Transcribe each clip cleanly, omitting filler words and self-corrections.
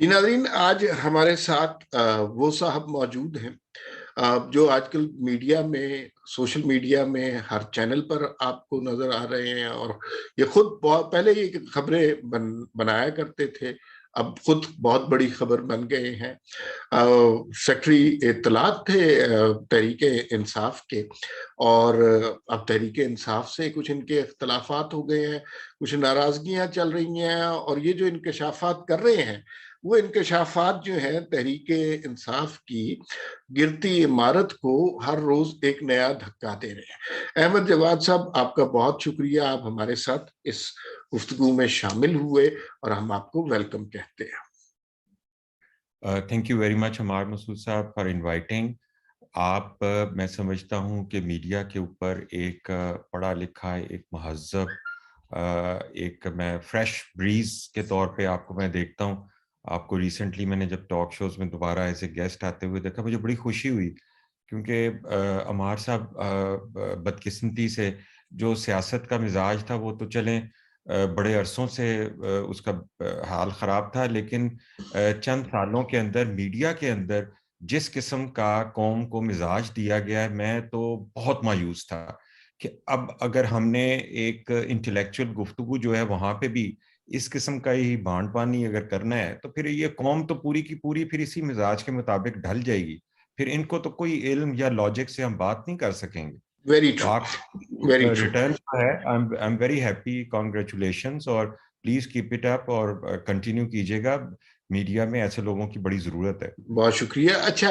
जी नाज़रीन, आज हमारे साथ वो साहब मौजूद हैं जो आजकल मीडिया में, सोशल मीडिया में हर चैनल पर आपको नजर आ रहे हैं। और ये खुद बहुत पहले ये खबरें बनाया करते थे, अब खुद बहुत बड़ी खबर बन गए हैं। सेक्रेटरी इत्तलात थे तहरीके इंसाफ के। और अब तहरीके इंसाफ से कुछ इनके इख्तलाफात हो गए हैं, कुछ नाराजगियां चल रही हैं। और ये जो इंकशाफात कर रहे हैं, वो इंकशाफात जो है तहरीके इंसाफ की गिरती इमारत को हर रोज एक नया धक्का दे रहे हैं। अहमद जवाद साहब, आपका बहुत शुक्रिया, आप हमारे साथ इस गुफ्तगू में शामिल हुए और हम आपको वेलकम कहते हैं। थैंक यू वेरी मच अमार मसूद साहब फॉर इनवाइटिंग। आप मैं समझता हूँ कि मीडिया के ऊपर एक पढ़ा लिखा, एक महज़्ज़ब, एक मैं फ्रेश ब्रीज के तौर पे आपको मैं देखता हूँ। आपको रिसेंटली मैंने जब टॉक शोज में दोबारा ऐसे गेस्ट आते हुए देखा, मुझे बड़ी खुशी हुई, क्योंकि अमार साहब बदकिस्मती से जो सियासत का मिजाज था वो तो चलें बड़े अरसों से उसका हाल ख़राब था, लेकिन चंद सालों के अंदर मीडिया के अंदर जिस किस्म का कौम को मिजाज दिया गया है, मैं तो बहुत मायूस था कि अब अगर हमने एक इंटेलेक्चुअल गुफ्तगू जो है वहां पे भी इस किस्म का ही बांड पानी अगर करना है, तो फिर ये कौम तो पूरी की पूरी फिर इसी मिजाज के मुताबिक ढल जाएगी। फिर इनको तो कोई इल्म या लॉजिक से हम बात नहीं कर सकेंगे। वेरी तो ट्रू, आप वेरी ट्रू। रिटर्न है, आई एम वेरी हैप्पी, कॉन्ग्रेचुलेशंस, और प्लीज कीप इट अप और कंटिन्यू कीजिएगा। मीडिया में ऐसे लोगों की बड़ी जरूरत है। बहुत शुक्रिया। अच्छा,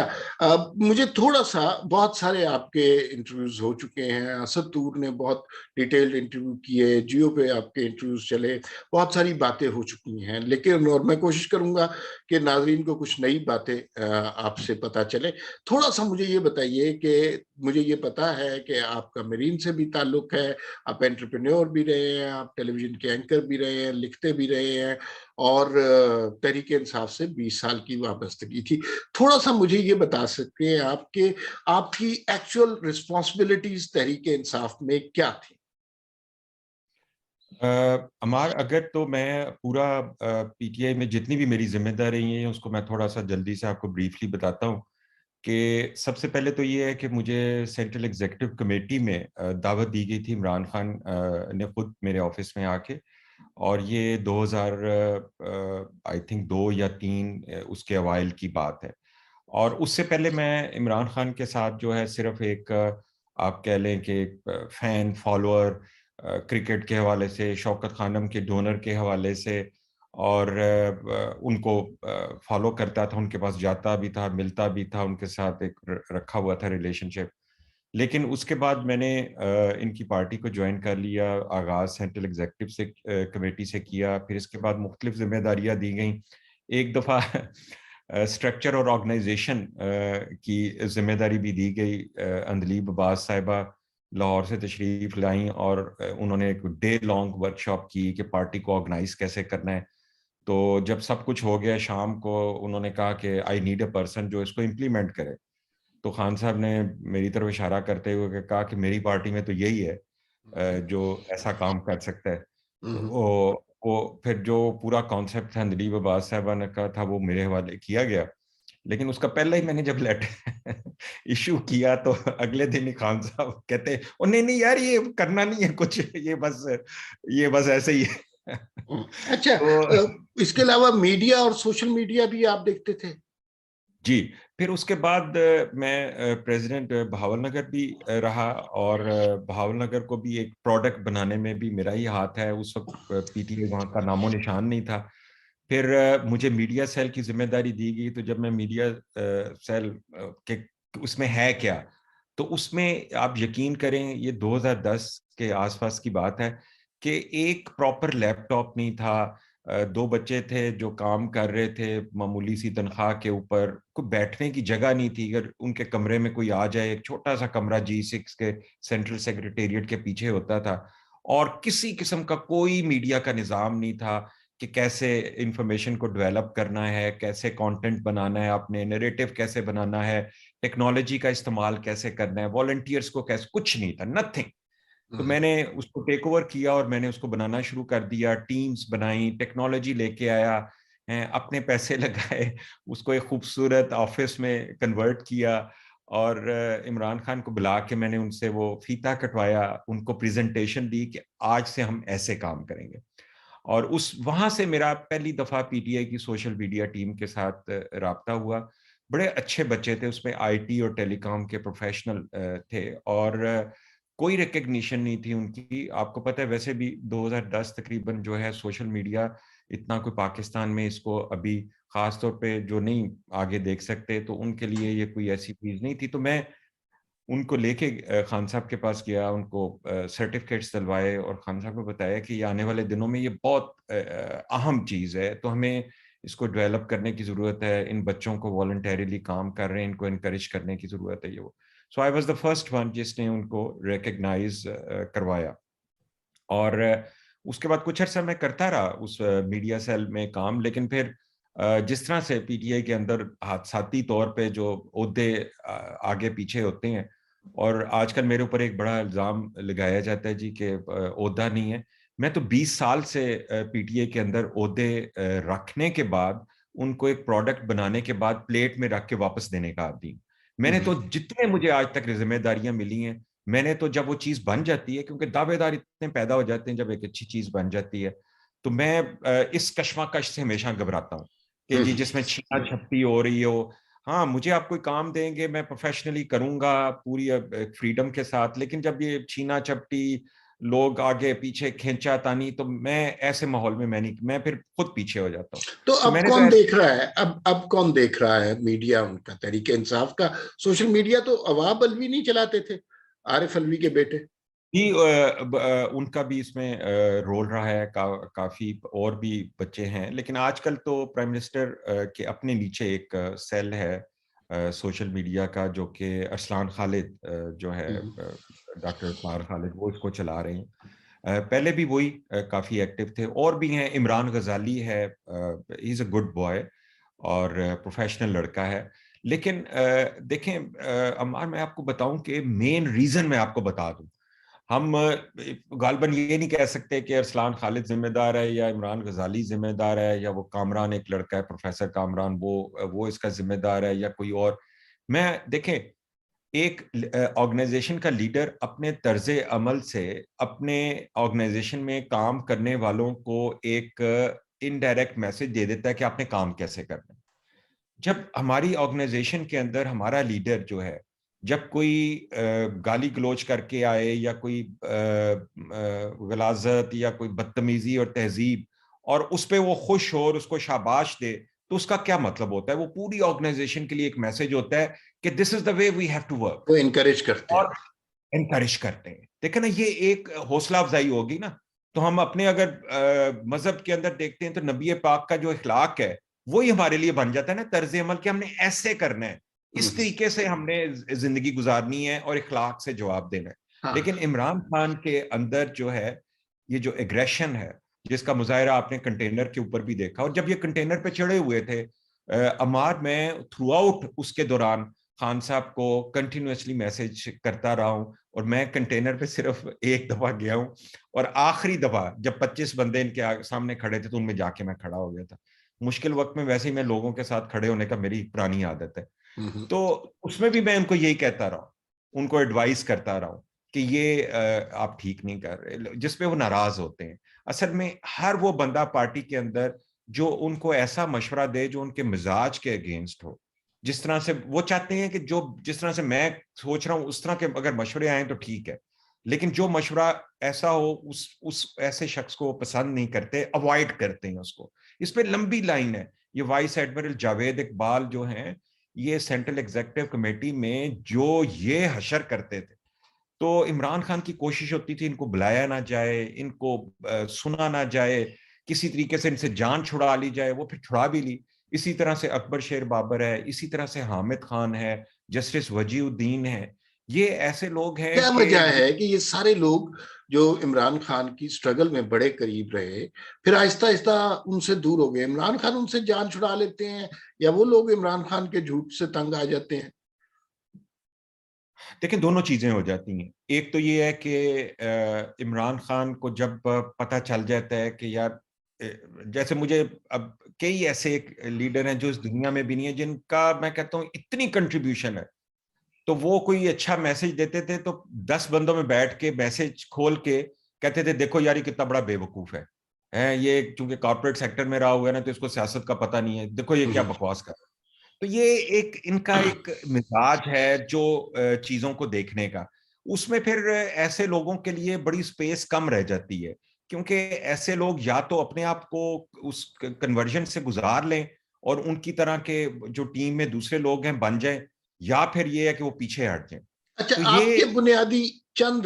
मुझे थोड़ा सा, बहुत सारे आपके इंटरव्यूज हो चुके हैं, असद तूर ने बहुत डिटेल्ड इंटरव्यू किए, जियो पे आपके इंटरव्यूज चले, बहुत सारी बातें हो चुकी हैं, लेकिन और मैं कोशिश करूंगा कि नाजरीन को कुछ नई बातें आपसे पता चले। थोड़ा सा मुझे ये बताइए कि मुझे ये पता है कि आपका मरीन से भी ताल्लुक है, आप एंटरप्रेन्योर भी रहे हैं, आप टेलीविजन के एंकर भी रहे हैं, लिखते भी रहे हैं, और तहरीक इंसाफ से 20 साल की वाबस्तगी थी। थोड़ा सा मुझे ये बता सकते हैं आपके, आपकी एक्चुअल रिस्पॉन्सिबिलिटीज तहरीक इंसाफ में क्या थी? अमार, अगर तो मैं पूरा पीटीआई में जितनी भी मेरी जिम्मेदारी है उसको मैं थोड़ा सा जल्दी से आपको ब्रीफली बताता हूँ। कि सबसे पहले तो ये है कि मुझे सेंट्रल एग्जीक्यूटिव कमेटी में दावत दी गई थी, इमरान खान ने खुद मेरे ऑफिस में आके। और ये 2000 आई थिंक 2 या 3 उसके अवाइल की बात है। और उससे पहले मैं इमरान खान के साथ जो है सिर्फ एक आप कह लें कि फैन फॉलोअर, क्रिकेट के हवाले से, शौकत खानम के डोनर के हवाले से, और उनको फॉलो करता था, उनके पास जाता भी था, मिलता भी था, उनके साथ एक रखा हुआ था रिलेशनशिप। लेकिन उसके बाद मैंने इनकी पार्टी को ज्वाइन कर लिया, आगाज सेंट्रल एग्जीक्यूटिव से कमेटी से किया, फिर इसके बाद मुख्तलिफ जिम्मेदारियां दी गई। एक दफ़ा स्ट्रक्चर और ऑर्गेनाइजेशन की जिम्मेदारी भी दी गई। अंदलीब अब्बास साहिबा लाहौर से तशरीफ लाई और उन्होंने एक डे लॉन्ग वर्कशॉप की कि पार्टी को ऑर्गेनाइज कैसे करना है। तो जब सब कुछ हो गया शाम को, उन्होंने कहा कि आई नीड अ पर्सन जो इसको इम्प्लीमेंट करे। तो खान साहब ने मेरी तरफ इशारा करते हुए कहा कि मेरी पार्टी में तो यही है जो ऐसा काम कर सकता है। तो वो फिर जो पूरा कॉन्सेप्ट था दिलीप अब्बास साहबा ने कहा था, वो मेरे हवाले किया गया। लेकिन उसका पहले ही मैंने जब लेटर इशू किया, तो अगले दिन ही खान साहब कहते, ओ नहीं नहीं यार, ये करना नहीं है कुछ, ये बस ऐसे ही है। अच्छा, तो इसके अलावा मीडिया और सोशल मीडिया भी आप देखते थे? जी, फिर उसके बाद मैं प्रेसिडेंट बहावलनगर भी रहा, और बहावलनगर को भी एक प्रोडक्ट बनाने में भी मेरा ही हाथ है। उस वक्त पीटीआई वहाँ का नामो निशान नहीं था। फिर मुझे मीडिया सेल की जिम्मेदारी दी गई। तो जब मैं मीडिया सेल के उसमें है क्या, तो उसमें आप यकीन करें, ये 2010 के आसपास की बात है कि एक प्रॉपर लैपटॉप नहीं था। 2 बच्चे थे जो काम कर रहे थे मामूली सी तनख्वाह के ऊपर, कोई बैठने की जगह नहीं थी। अगर उनके कमरे में कोई आ जाए, एक छोटा सा कमरा G6 के सेंट्रल सेक्रेटेरिएट के पीछे होता था, और किसी किस्म का कोई मीडिया का निज़ाम नहीं था कि कैसे इंफॉर्मेशन को डेवलप करना है, कैसे कंटेंट बनाना है, अपने नैरेटिव कैसे बनाना है, टेक्नोलॉजी का इस्तेमाल कैसे करना है, वॉलंटियर्स को कैसे, कुछ नहीं था, नथिंग। तो मैंने उसको टेक ओवर किया और मैंने उसको बनाना शुरू कर दिया, टीम्स बनाई, टेक्नोलॉजी लेके आया हैं, अपने पैसे लगाए, उसको एक खूबसूरत ऑफिस में कन्वर्ट किया, और इमरान खान को बुला के मैंने उनसे वो फीता कटवाया, उनको प्रेजेंटेशन दी कि आज से हम ऐसे काम करेंगे। और उस वहां से मेरा पहली दफा पीटीआई की सोशल मीडिया टीम के साथ राब्ता हुआ। बड़े अच्छे बच्चे थे, उसमें आईटी और टेलीकॉम के प्रोफेशनल थे, और कोई रिकग्निशन नहीं थी उनकी। आपको पता है वैसे भी 2010 तकरीबन जो है सोशल मीडिया इतना कोई पाकिस्तान में इसको अभी खास तौर पे जो नहीं आगे देख सकते, तो उनके लिए ये कोई ऐसी चीज नहीं थी। तो मैं उनको लेके खान साहब के पास गया, उनको सर्टिफिकेट्स दिलवाए, और खान साहब को बताया कि ये आने वाले दिनों में ये बहुत अहम चीज़ है, तो हमें इसको डेवलप करने की ज़रूरत है, इन बच्चों को वॉलंटरीली काम कर रहे हैं, इनको इनकरेज करने की ज़रूरत है, ये वो। So I was the first one जिसने उनको रिकग्नाइज करवाया। और उसके बाद कुछ अर्सा मैं करता रहा उस मीडिया सेल में काम, लेकिन फिर जिस तरह से पीटीआई के अंदर हादसाती तौर पे जो ओहदे आगे पीछे होते हैं, और आजकल मेरे ऊपर एक बड़ा इल्ज़ाम लगाया जाता है जी कि ओहदा नहीं है। मैं तो 20 साल से पीटीआई के अंदर ओहदे रखने के बाद, उनको एक प्रोडक्ट बनाने के बाद प्लेट में रख के वापस देने का आदी हूं। मैंने तो जितने मुझे आज तक जिम्मेदारियां मिली हैं, मैंने तो जब वो चीज बन जाती है, क्योंकि दावेदार इतने पैदा हो जाते हैं जब एक अच्छी चीज बन जाती है, तो मैं इस कश्मकश से हमेशा घबराता हूँ कि जी जिसमें छीना झपटी हो रही हो। हाँ, मुझे आप कोई काम देंगे, मैं प्रोफेशनली करूंगा पूरी फ्रीडम के साथ, लेकिन जब ये छीना झपटी, लोग आगे पीछे खींचा तानी, तो मैं ऐसे माहौल में मैं नहीं, मैं फिर खुद पीछे हो जाता हूँ। तो तो अब मैंने तो कौन देख रहा है, अब कौन देख रहा है मीडिया, उनका तरीके इंसाफ का? सोशल मीडिया तो अवाब अलवी नहीं चलाते थे, आरिफ अलवी के बेटे। जी, उनका भी इसमें रोल रहा है, काफी और भी बच्चे हैं, लेकिन आजकल तो प्राइम मिनिस्टर के अपने नीचे एक सेल है सोशल मीडिया का, जो कि अरसलान खालिद जो है, डॉक्टर अरसलान खालिद, वो इसको चला रहे हैं। पहले भी वही काफी एक्टिव थे, और भी हैं, इमरान गजाली है, he is a good boy और प्रोफेशनल लड़का है। लेकिन देखें अम्मार, मैं आपको बताऊं कि मेन रीजन मैं आपको बता दूं, हम गालबन ये नहीं कह सकते कि अरसलान खालिद जिम्मेदार है या इमरान गजाली जिम्मेदार है, या वो कामरान एक लड़का है प्रोफेसर कामरान, वो इसका जिम्मेदार है, या कोई और। मैं देखें, एक ऑर्गेनाइजेशन का लीडर अपने तर्ज अमल से अपने ऑर्गेनाइजेशन में काम करने वालों को एक इनडायरेक्ट मैसेज दे देता है कि आपने काम कैसे करना है। जब हमारी ऑर्गेनाइजेशन के अंदर हमारा लीडर जो है, जब कोई गाली गलोच करके आए, या कोई गलाजत या कोई बदतमीजी और तहजीब, और उस पर वो खुश हो और उसको शाबाश दे, तो उसका क्या मतलब होता है? वो पूरी ऑर्गेनाइजेशन के लिए एक मैसेज होता है कि this is the way we have to work, वो इनकरेज करते हैं। और एनकरेज करते हैं। देखो ना, ये एक हौसला अफजाई होगी ना। तो हम अपने अगर मजहब के अंदर देखते हैं, तो नबी पाक का जो इखलाक है, वही हमारे लिए बन जाता है ना तर्ज अमल, कि हमने ऐसे करना है, इस तरीके से हमने जिंदगी गुजारनी है और इखलाक से जवाब देना है। हाँ। लेकिन इमरान खान के अंदर जो है, ये जो एग्रेशन है, जिसका मुजाहरा आपने कंटेनर के ऊपर भी देखा, और जब ये कंटेनर पे चढ़े हुए थे अमार, मैं थ्रू आउट उसके दौरान खान साहब को कंटिन्यूसली मैसेज करता रहा हूं। और मैं कंटेनर पे सिर्फ एक दफा गया हूं, और आखिरी दफा जब 25 बंदे इनके सामने खड़े थे, तो उनमें जाके मैं खड़ा हो गया था। मुश्किल वक्त में वैसे ही मैं लोगों के साथ खड़े होने का मेरी पुरानी आदत है। तो उसमें भी मैं उनको यही कहता रहा हूं, उनको एडवाइस करता रहा हूं कि ये आप ठीक नहीं कर रहे, जिसपे वो नाराज होते हैं। असल में हर वो बंदा पार्टी के अंदर जो उनको ऐसा मशवरा दे जो उनके मिजाज के अगेंस्ट हो, जिस तरह से वो चाहते हैं कि जो जिस तरह से मैं सोच रहा हूं उस तरह के अगर मशवरे आए तो ठीक है, लेकिन जो मशवरा ऐसा हो उस ऐसे शख्स को पसंद नहीं करते, अवॉइड करते हैं उसको। इस पे लंबी लाइन है। ये वाइस एडमिरल जावेद इकबाल जो हैं, ये सेंट्रल एग्जीक्यूटिव कमेटी में जो ये हशर करते थे, तो इमरान खान की कोशिश होती थी इनको बुलाया ना जाए, इनको सुना ना जाए, किसी तरीके से इनसे जान छुड़ा ली जाए, वो फिर छुड़ा भी ली। इसी तरह से अकबर शेर बाबर है, इसी तरह से हामिद खान है, जस्टिस वजीउद्दीन है। ये ऐसे लोग हैं क्या कि वजह है कि ये सारे लोग जो इमरान खान की स्ट्रगल में बड़े करीब रहे, फिर आहिस्ता आहिस्ता उनसे दूर हो गए? इमरान खान उनसे जान छुड़ा लेते हैं, या वो लोग इमरान खान के झूठ से तंग आ जाते हैं? देखिए, दोनों चीजें हो जाती हैं। एक तो ये है कि इमरान खान को जब पता चल जाता है कि यार जैसे मुझे अब कई ऐसे लीडर हैं जो इस दुनिया में भी नहीं है जिनका मैं कहता हूँ इतनी कंट्रीब्यूशन है, तो वो कोई अच्छा मैसेज देते थे तो 10 बंदों में बैठ के मैसेज खोल के कहते थे देखो यार ये कितना बड़ा बेवकूफ है ये चूंकि कॉर्पोरेट सेक्टर में रहा हुआ है ना तो इसको सियासत का पता नहीं है, देखो ये क्या बकवास कर। तो ये एक इनका एक मिजाज है जो चीजों को देखने का, उसमें फिर ऐसे लोगों के लिए बड़ी स्पेस कम रह जाती है, क्योंकि ऐसे लोग या तो अपने आप को उस कन्वर्जन से गुजार लें और उनकी तरह के जो टीम में दूसरे लोग हैं बन जाएं, या फिर ये है कि वो पीछे हट जाएं। अच्छा, तो आपके ये बुनियादी चंद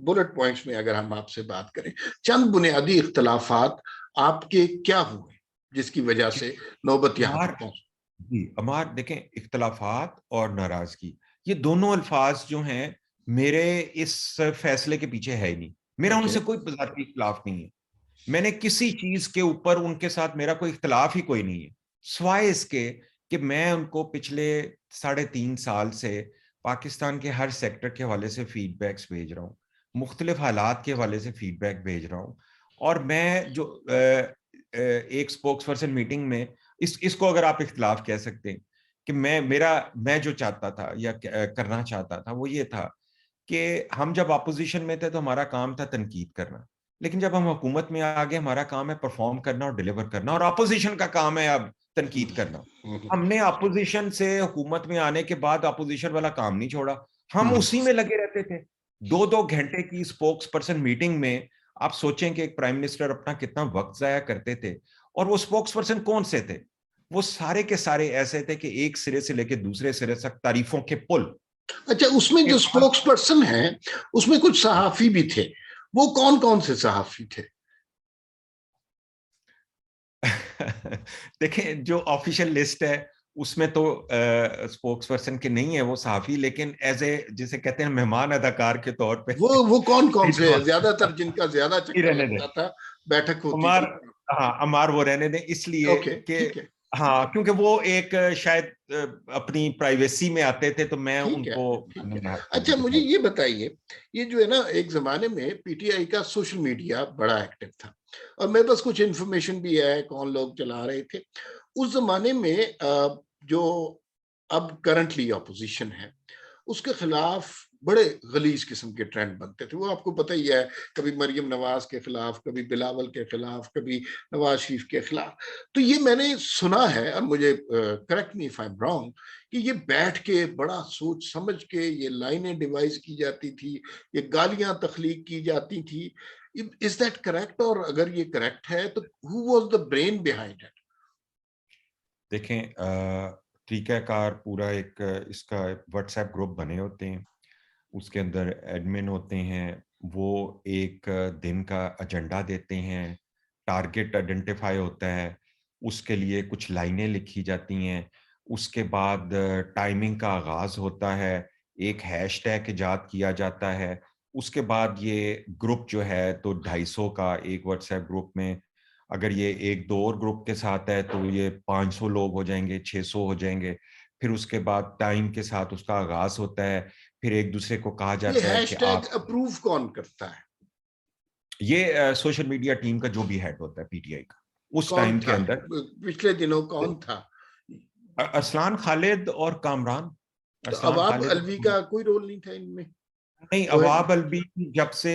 बुलेट पॉइंट्स में अगर हम आपसे बात करें, चंद बुनियादी इख्तलाफात आपके क्या हुए जिसकी वजह से नौबत यहां अमार तक पहुंची? जी, अमार देखें, इख्तलाफात और नाराजगी ये दोनों अल्फाज जो हैं मेरे इस फैसले के पीछे है ही नहीं। मेरा ओके। उनसे कोई ज़ाती इख्तिलाफ नहीं है, मैंने किसी चीज के ऊपर उनके साथ मेरा कोई इख्तलाफ ही कोई नहीं है, सिवाय इसके कि मैं उनको पिछले 3.5 साल से पाकिस्तान के हर सेक्टर के हवाले से फीडबैक्स भेज रहा हूँ, मुख्तलिफ हालात के हवाले से फीडबैक भेज रहा हूँ। और मैं जो एक स्पोक्स पर्सन मीटिंग में इसको अगर आप इख्तलाफ कह सकते हैं कि मैं जो चाहता था या करना चाहता था वो ये था कि हम जब अपोजिशन में थे तो हमारा काम था तनकीद करना, लेकिन जब हम हुकूमत में आ गए हमारा काम है परफॉर्म करना और डिलीवर करना, और अपोजिशन का काम है अब तनकीद करना। हमने अपोजिशन से हुकूमत में आने के बाद अपोजिशन वाला काम नहीं छोड़ा, हम उसी में लगे रहते थे। 2-2 घंटे की स्पोक्स पर्सन मीटिंग में आप सोचें कि एक प्राइम मिनिस्टर अपना कितना वक्त जाया करते थे। और वो स्पोक्स पर्सन कौन से थे? वो सारे के सारे ऐसे थे कि एक सिरे से लेकर दूसरे सिरे तक तारीफों के पुल अच्छा, उसमें के जो बाद। स्पोक्स पर्सन है उसमें कुछ सहाफी भी थे, वो कौन कौन से सहाफी थे? देखें, जो ऑफिशियल लिस्ट है उसमें तो स्पोक्स पर्सन के नहीं है वो सहाफी, लेकिन एज ए जिसे कहते हैं मेहमान अदाकार के तौर पे वो कौन कौन से इस- ज्यादातर जिनका ज्यादा चक्कर रहने लगता दें था, बैठक होती अमार, थी? हाँ अमार वो रहने दें इसलिए ओके, कि ठीक है। हाँ क्योंकि वो एक शायद अपनी प्राइवेसी में आते थे तो मैं ठीक है, उनको ठीक है। मैंने अच्छा, हाजिरी मुझे दिखाई। ये बताइए, ये जो है ना, एक जमाने में पीटीआई का सोशल मीडिया बड़ा एक्टिव था, और मेरे पास कुछ इन्फॉर्मेशन भी है कौन लोग चला रहे थे उस जमाने में। जो अब करंटली अपोजिशन है, उसके खिलाफ बड़े गलीज किस्म के ट्रेंड बनते थे, वो आपको पता ही है। कभी मरियम नवाज के खिलाफ, कभी बिलावल के खिलाफ, कभी नवाज शरीफ के खिलाफ। तो ये मैंने सुना है, और मुझे correct me if I am wrong, कि ये बैठ के बड़ा सोच समझ के ये लाइनें डिवाइस की जाती थी, ये गालियां तख्लीक की जाती थी। Is that correct? और अगर ये करेक्ट है तो who was the brain behind it? देखें, तरीकाकार पूरा एक इसका व्हाट्सएप ग्रुप बने होते हैं, उसके अंदर एडमिन होते हैं, वो एक दिन का एजेंडा देते हैं, टारगेट आइडेंटिफाई होता है, उसके लिए कुछ लाइनें लिखी जाती हैं, उसके बाद टाइमिंग का आगाज होता है, एक हैशटैग इजाद किया जाता है, उसके बाद ये ग्रुप जो है तो 250 का एक व्हाट्सएप ग्रुप में, अगर ये एक दो और ग्रुप के साथ है तो ये 500 लोग हो जाएंगे, 600 हो जाएंगे। फिर उसके बाद टाइम के साथ उसका आगाज होता है, फिर एक दूसरे को कहा ये जाता है कि हैशटैग आप अप्रूव कौन करता है? ये सोशल मीडिया टीम का जो भी हेड होता है पीटीआई का उस कौन टाइम के था अंदर, पिछले दिनों, कौन था? अरसलान खालिद और कामरान, तो अरसलान अवाब खालिद अलवी का कोई रोल नहीं था इनमें? नहीं, वो अवाब अलवी जब से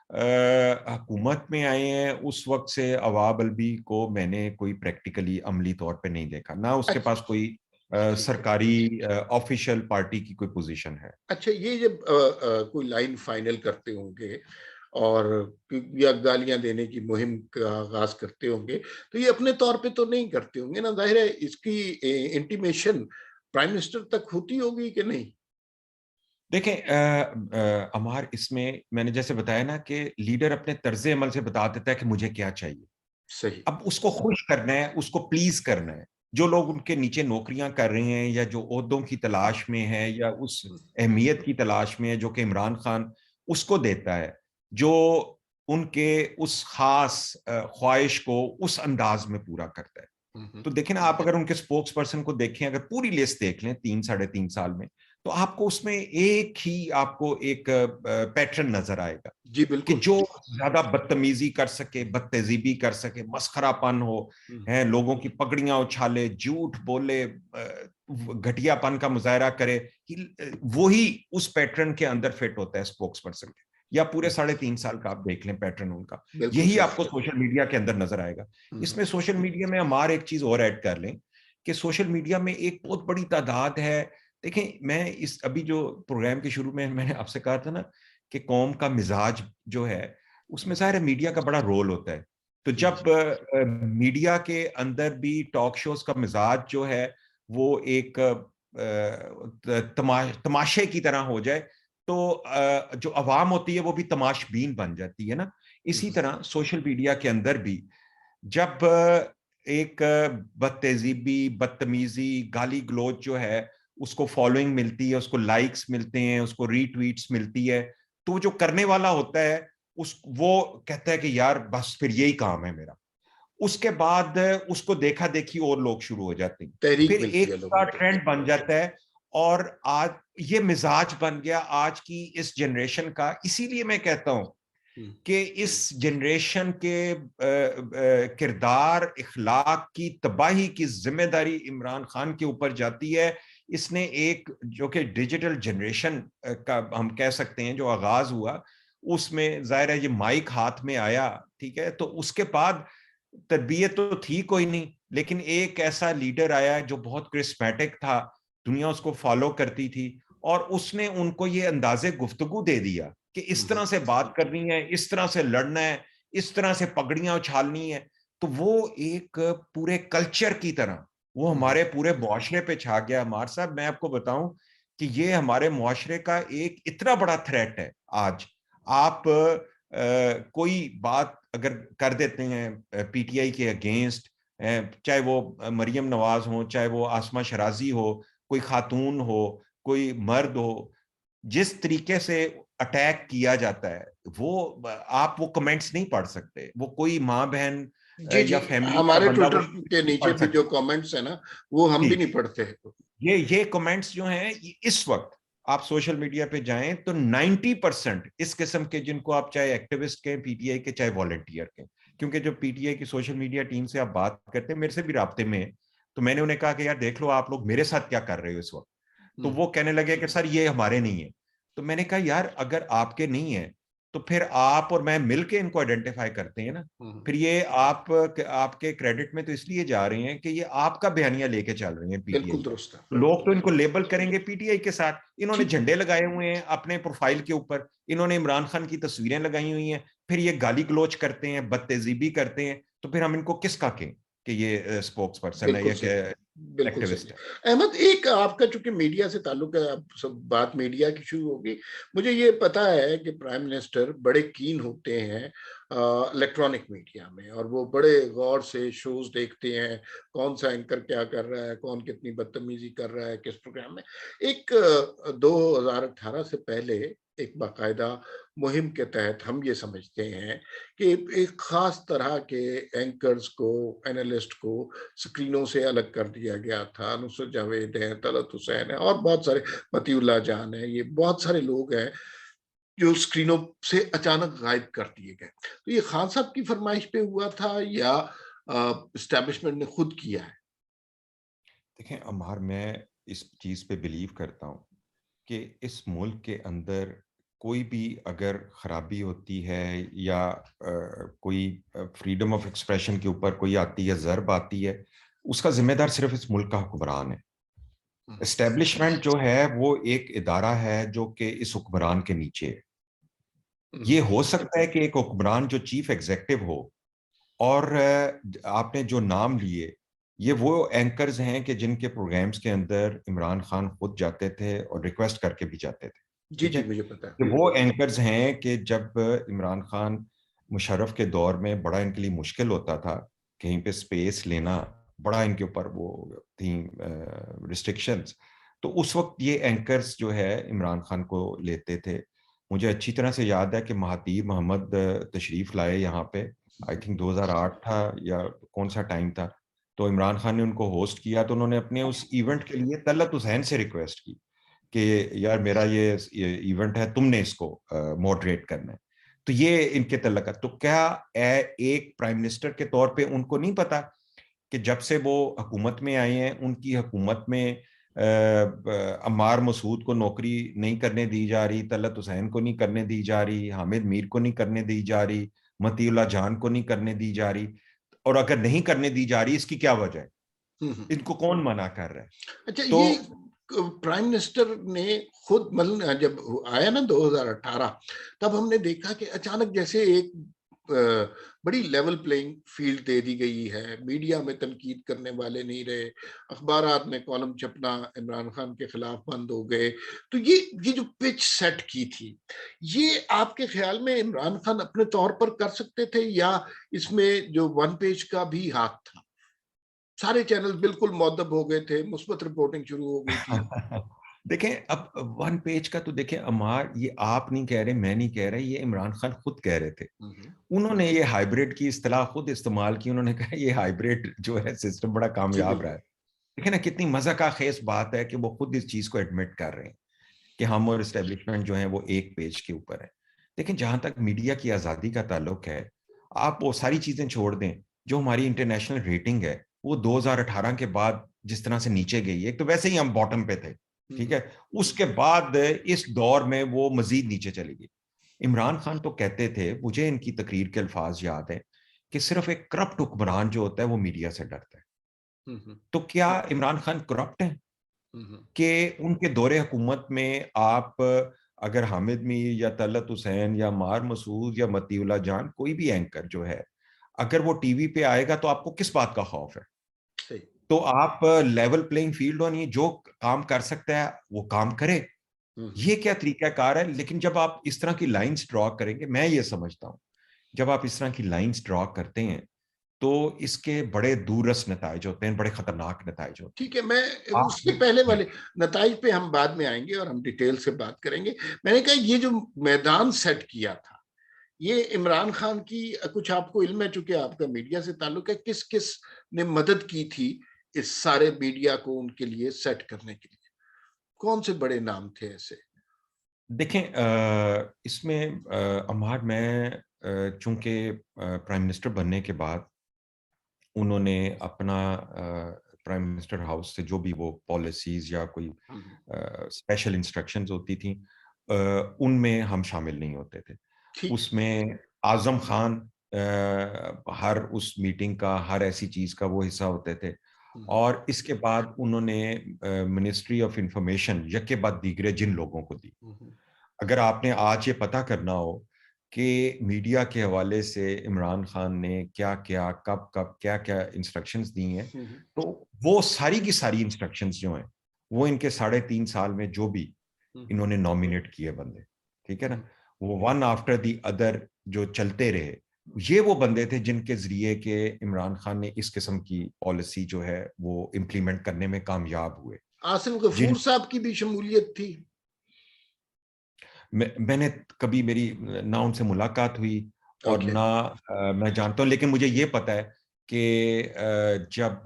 हुकूमत में आए हैं उस वक्त से अवाब अलवी को मैंने कोई प्रैक्टिकली अमली तौर पे नहीं देखा, ना उसके अच्छा, पास कोई ठीक है। सरकारी ऑफिशियल पार्टी की कोई पोजीशन है। अच्छा, ये जब कोई लाइन फाइनल करते होंगे और या गालियां देने की मुहिम का आगाज करते होंगे, तो ये अपने तौर पे तो नहीं करते होंगे ना, जाहिर है इसकी इंटीमेशन प्राइम मिनिस्टर तक होती होगी कि नहीं? देखें, अमार इसमें मैंने जैसे बताया ना कि लीडर अपने तर्ज अमल से बता देता है कि मुझे क्या चाहिए। सही। अब उसको खुश करना है, उसको प्लीज करना है। जो लोग उनके नीचे नौकरियां कर रहे हैं या जो ओहदों की तलाश में है या उस अहमियत की तलाश में है जो कि इमरान खान उसको देता है, जो उनके उस खास ख्वाहिश को उस अंदाज में पूरा करता है। हम्म। तो देखें ना, आप अगर उनके स्पोक्स पर्सन को देखें, अगर पूरी लिस्ट देख लें 3 साढ़े 3 साल में, तो आपको उसमें एक ही आपको एक पैटर्न नजर आएगा जी कि बिल्कुल। जो ज्यादा बदतमीजी कर सके, बदतहजीबी कर सके, मस्खरापन हो, है लोगों की पगड़ियां उछाले, झूठ बोले, घटियापन का मुजाहरा करे, वो ही उस पैटर्न के अंदर फिट होता है स्पोक्स पर्सन के। या पूरे 3.5 साल का आप देख लें पैटर्न उनका, बिल्कुल यही सही। आपको सोशल मीडिया के अंदर नजर आएगा। इसमें सोशल मीडिया में हमारे एक चीज और ऐड कर लें कि सोशल मीडिया में एक बहुत बड़ी तादाद है। देखें, मैं इस अभी जो प्रोग्राम के शुरू में मैंने आपसे कहा था ना कि कौम का मिजाज जो है उसमें ज़ाहिर है मीडिया का बड़ा रोल होता है। तो जी जब मीडिया के अंदर भी टॉक शोज का मिजाज जो है वो एक तमाशे की तरह हो जाए, तो जो अवाम होती है वो भी तमाशबीन बन जाती है ना। इसी तरह सोशल मीडिया के अंदर भी जब एक बदतहजीबी, बदतमीजी, गाली गलौज जो है उसको फॉलोइंग मिलती है, उसको लाइक्स मिलते हैं, उसको रीट्वीट्स मिलती है, तो जो करने वाला होता है उस वो कहता है कि यार बस फिर यही काम है मेरा। उसके बाद उसको देखा देखी और लोग शुरू हो जाते हैं, तहरीक फिर मिलती एक है का लोगों को। ट्रेंड बन जाता है। और आज ये मिजाज बन गया आज की इस जनरेशन का। इसीलिए मैं कहता हूं कि इस जनरेशन के किरदार इखलाक की तबाही की जिम्मेदारी इमरान खान के ऊपर जाती है। इसने एक जो कि डिजिटल जनरेशन का हम कह सकते हैं जो आगाज हुआ, उसमें जाहिर है ये माइक हाथ में आया, ठीक है, तो उसके बाद तरबियत तो थी कोई नहीं, लेकिन एक ऐसा लीडर आया जो बहुत क्रिस्मेटिक था, दुनिया उसको फॉलो करती थी, और उसने उनको ये अंदाजे गुफ्तगू दे दिया कि इस तरह से बात करनी है, इस तरह से लड़ना है, इस तरह से पगड़ियां उछालनी है। तो वो एक पूरे कल्चर की तरह वो हमारे पूरे मुआशरे पे छा गया। हमारे साहब, मैं आपको बताऊं कि ये हमारे मुआशरे का एक इतना बड़ा थ्रेट है आज। आप कोई बात अगर कर देते हैं पीटीआई के अगेंस्ट, चाहे वो मरियम नवाज हो, चाहे वो आसमा शराजी हो, कोई खातून हो, कोई मर्द हो, जिस तरीके से अटैक किया जाता है, वो आप वो कमेंट्स नहीं पढ़ सकते। वो कोई माँ बहन जी जी। या फैमिली का हमारे बंदा वो ट्विटर के नहीं नीचे पढ़ भी जो सकता। कमेंट्स है ना, वो हम जी, भी नहीं पढ़ते हैं। ये कमेंट्स जो हैं इस वक्त आप सोशल मीडिया पे जाएं तो 90% इस किस्म के, जिनको आप चाहे एक्टिविस्ट के, पीटीआई के, चाहे वॉलंटियर के, क्योंकि जो पीटीआई की सोशल मीडिया टीम से आप बात करते हैं, मेरे से भी राब्ते में है, तो मैंने उन्हें कहा कि यार देख लो आप लोग मेरे साथ क्या कर रहे हो इस वक्त। तो वो कहने लगे कि सर ये हमारे नहीं है। तो मैंने कहा यार अगर आपके नहीं है तो फिर आप और मैं मिलके इनको आइडेंटिफाई करते हैं ना। फिर ये आप आपके क्रेडिट में तो इसलिए जा रहे हैं कि ये आपका बयानिया लेके चल रहे हैं पीटीआई बिल्कुल का। दुरुस्त है। लोग तो इनको लेबल करेंगे पीटीआई के साथ। इन्होंने ठीक। झंडे लगाए हुए हैं अपने प्रोफाइल के ऊपर, इन्होंने इमरान खान की तस्वीरें लगाई हुई हैं, फिर ये गाली गलोच करते हैं, बदतहजीबी करते हैं, तो फिर हम इनको किसका कहें कि ये स्पोक्स पर्सन है बिल्कुल या सही। बिल्कुल सही एक्टिविस्ट है। है। अहमद, एक आपका चूंकि मीडिया से ताल्लुक है, अब सब बात मीडिया की शुरू होगी। मुझे ये पता है कि प्राइम मिनिस्टर बड़े कीन होते हैं इलेक्ट्रॉनिक मीडिया में, और वो बड़े गौर से शोज देखते हैं, कौन सा एंकर क्या कर रहा है, कौन कितनी बदतमीजी कर रहा है किस प्रोग्राम में। एक 2018 से पहले एक बाकायदा मुहिम के तहत हम ये समझते हैं कि एक खास तरह के एंकर्स को, एनालिस्ट को स्क्रीनों से अलग कर दिया गया था। नुसरत जावेद है, तलत हुसैन है, और बहुत सारे, मतीउल्लाह जान है, ये बहुत सारे लोग हैं जो स्क्रीनों से अचानक गायब कर दिए गए। तो ये खान साहब की फरमाइश पे हुआ था या इस्टेब्लिशमेंट ने खुद किया है? देखें अमर, मैं इस चीज पे बिलीव करता हूँ कि इस मुल्क के अंदर कोई भी अगर खराबी होती है या कोई फ्रीडम ऑफ एक्सप्रेशन के ऊपर कोई आती है, ज़रब आती है, उसका जिम्मेदार सिर्फ इस मुल्क का हुक्मरान है। एस्टेब्लिशमेंट जो है वो एक इदारा है जो कि इस हुक्मरान के नीचे है। ये हो सकता है कि एक हुक्मरान जो चीफ एग्जेक्टिव हो, और आपने जो नाम लिए ये वो एंकर्स हैं कि जिनके प्रोग्राम्स के अंदर इमरान खान खुद जाते थे और रिक्वेस्ट करके भी जाते थे, जी ठीक है। जी, मुझे पता है। कि वो एंकर्स हैं कि जब इमरान खान मुशर्रफ के दौर में बड़ा इनके लिए मुश्किल होता था कहीं पे स्पेस लेना, बड़ा इनके ऊपर वो थी रिस्ट्रिक्शंस, तो उस वक्त ये एंकर्स जो है इमरान खान को लेते थे। मुझे अच्छी तरह से याद है कि महातीर मोहम्मद तशरीफ लाए यहाँ पे, आई थिंक 2008 था या कौन सा टाइम था, तो इमरान खान ने उनको होस्ट किया, तो उन्होंने अपने उस इवेंट के लिए तलत हुसैन से रिक्वेस्ट की कि यार मेरा ये इवेंट है, तुमने इसको मॉडरेट करना है। तो ये इनके तल्लक। तो क्या एक प्राइम मिनिस्टर के तौर पे उनको नहीं पता कि जब से वो हुकूमत में आए हैं, उनकी हुकूमत में अम्मार मसूद को नौकरी नहीं करने दी जा रही, तलत हुसैन को नहीं करने दी जा रही, हामिद मीर को नहीं करने दी जा रही, मतीउल्लाह जान को नहीं करने दी जा रही? और अगर नहीं करने दी जा रही, इसकी क्या वजह है? इनको कौन मना कर रहा है? अच्छा, तो ये प्राइम मिनिस्टर ने खुद मतलब जब आया ना 2018, तब हमने देखा कि अचानक जैसे एक बड़ी लेवल प्लेइंग फील्ड दे दी गई है, मीडिया में तनकीद करने वाले नहीं रहे, अखबारात में कॉलम छपना इमरान खान के खिलाफ बंद हो गए। तो ये जो पिच सेट की थी, ये आपके ख्याल में इमरान खान अपने तौर पर कर सकते थे, या इसमें जो वन पेज का भी हाथ था? सारे चैनल बिल्कुल मौदब हो गए थे, मुस्बत रिपोर्टिंग शुरू हो गई थी। देखें, अब वन पेज का तो देखें अमार, ये आप नहीं कह रहे, मैं नहीं कह रहा, ये इमरान खान खुद कह रहे थे। हम्म, उन्होंने ये हाइब्रिड की इस्तेलाह खुद इस्तेमाल की। उन्होंने कहा ये हाइब्रिड जो है सिस्टम बड़ा जी कामयाब रहा बिल्कुल। है। देखिए ना, कितनी मजा का खेस बात है कि वो खुद इस चीज को एडमिट कर रहे हैं कि हम और इस्टेब्लिशमेंट जो है वो एक पेज के ऊपर है। लेकिन जहां तक मीडिया की आजादी का ताल्लुक है, आप वो सारी चीजें छोड़ दें। जो हमारी इंटरनेशनल रेटिंग है, वो 2018 के बाद जिस तरह से नीचे गई है, एक तो वैसे ही हम बॉटम पे थे, ठीक हम्म, है, उसके बाद इस दौर में वो मजीद नीचे चली गई। इमरान खान तो कहते थे, मुझे इनकी तकरीर के अल्फाज याद है, कि सिर्फ एक करप्ट हुक्मरान जो होता है वो मीडिया से डरता है। हम्म, तो क्या इमरान खान करप्ट है हम्म, कि उनके दौरे हुकूमत में आप अगर हामिद मीर या तलत हुसैन या मार मसूद या मतीउल्लाह जान, कोई भी एंकर जो है, अगर वो टीवी पे आएगा तो आपको किस बात का खौफ है? सही। तो आप लेवल प्लेइंग फील्ड होनी, जो काम कर सकता है वो काम करे। हम्म, ये क्या तरीकाकार है? लेकिन जब आप इस तरह की लाइंस ड्रॉ करेंगे, मैं ये समझता हूं, जब आप इस तरह की लाइंस ड्रॉ करते हैं तो इसके बड़े दूरस्थ नताइज होते हैं, बड़े खतरनाक नताइज होते ठीक है, मैं हैं। उसके पहले वाले नताइज पे हम बाद में आएंगे और हम डिटेल से बात करेंगे। मैंने कहा ये जो मैदान सेट किया था, ये इमरान खान की कुछ आपको इल्म है, चूंकि आपका मीडिया से ताल्लुक है, किस किस ने मदद की थी इस सारे मीडिया को उनके लिए सेट करने के लिए? कौन से बड़े नाम थे ऐसे? देखें, इसमें अम्मार, मैं चूंकि प्राइम मिनिस्टर बनने के बाद उन्होंने अपना प्राइम मिनिस्टर हाउस से जो भी वो पॉलिसीज या कोई हम्म, स्पेशल इंस्ट्रक्शंस होती थी, उनमें हम शामिल नहीं होते थे। ठीक है। उसमें आजम खान हर उस मीटिंग का, हर ऐसी चीज का वो हिस्सा होते थे। हम्म, और इसके बाद उन्होंने मिनिस्ट्री ऑफ इंफॉर्मेशन यके बाद दीगरे जिन लोगों को दी। हम्म, अगर आपने आज ये पता करना हो कि मीडिया के हवाले से इमरान खान ने क्या क्या, कब कब, क्या क्या इंस्ट्रक्शंस दी हैं, हम्म, तो वो सारी की सारी इंस्ट्रक्शंस जो हैं, वो इनके 3.5 साल में जो भी हम्म, इन्होंने नॉमिनेट किए बंदे, ठीक है ना, हम्म, वो वन आफ्टर द अदर जो चलते रहे, ये वो बंदे थे जिनके जरिए के इमरान खान ने इस किस्म की पॉलिसी जो है वो इम्प्लीमेंट करने में कामयाब हुए। आसिफ जिन गफूर साहब की भी शमूलियत थी? मैंने कभी, मेरी ना उनसे मुलाकात हुई और ओके। ना मैं जानता हूं, लेकिन मुझे ये पता है कि जब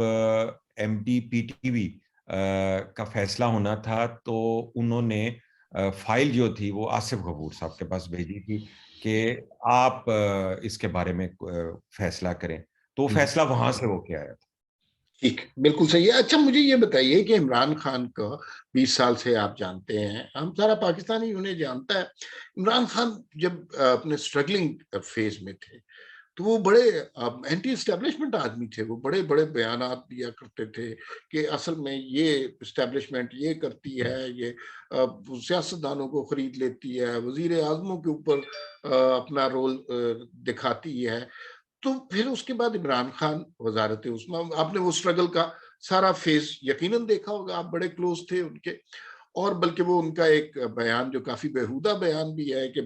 एमडी पीटीवी का फैसला होना था, तो उन्होंने फाइल जो थी वो आसिफ गफूर साहब के पास भेजी थी कि आप इसके बारे में फैसला करें। तो फैसला वहां से होके आया था। ठीक, बिल्कुल सही है। अच्छा, मुझे ये बताइए कि इमरान खान को 20 साल से आप जानते हैं, हम सारा पाकिस्तानी उन्हें जानता है। इमरान खान जब अपने स्ट्रगलिंग फेज में थे, तो वो बड़े एंटी एस्टेब्लिशमेंट आदमी थे। वो बड़े बड़े बयानात दिया करते थे कि असल में ये एस्टेब्लिशमेंट ये करती है, ये सियासतदानों को खरीद लेती है, वजीर आजमों के ऊपर अपना रोल दिखाती है। तो फिर उसके बाद इमरान खान वजारत उस्मा, आपने वो स्ट्रगल का सारा फेज यकीनन देखा होगा, आप बड़े क्लोज थे उनके। और बल्कि वो उनका एक बयान जो काफी बेहुदा बयान भी है कि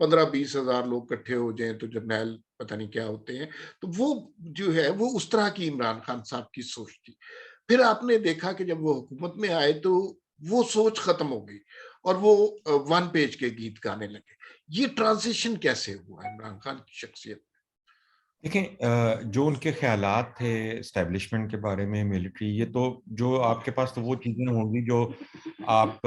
15-20 हजार लोग इकट्ठे हो जाएं तो जर्नैल पता नहीं क्या होते हैं। तो वो जो है वो उस तरह की इमरान खान साहब की सोच थी। फिर आपने देखा कि जब वो हुकूमत में आए तो वो सोच खत्म हो गई और वो वन पेज के गीत गाने लगे। ये ट्रांजिशन कैसे हुआ इमरान खान की शख्सियत? देखें, जो उनके ख्यालात थे एस्टेब्लिशमेंट के बारे में, मिलिट्री, ये तो जो आपके पास तो वो चीज़ें होंगी जो आप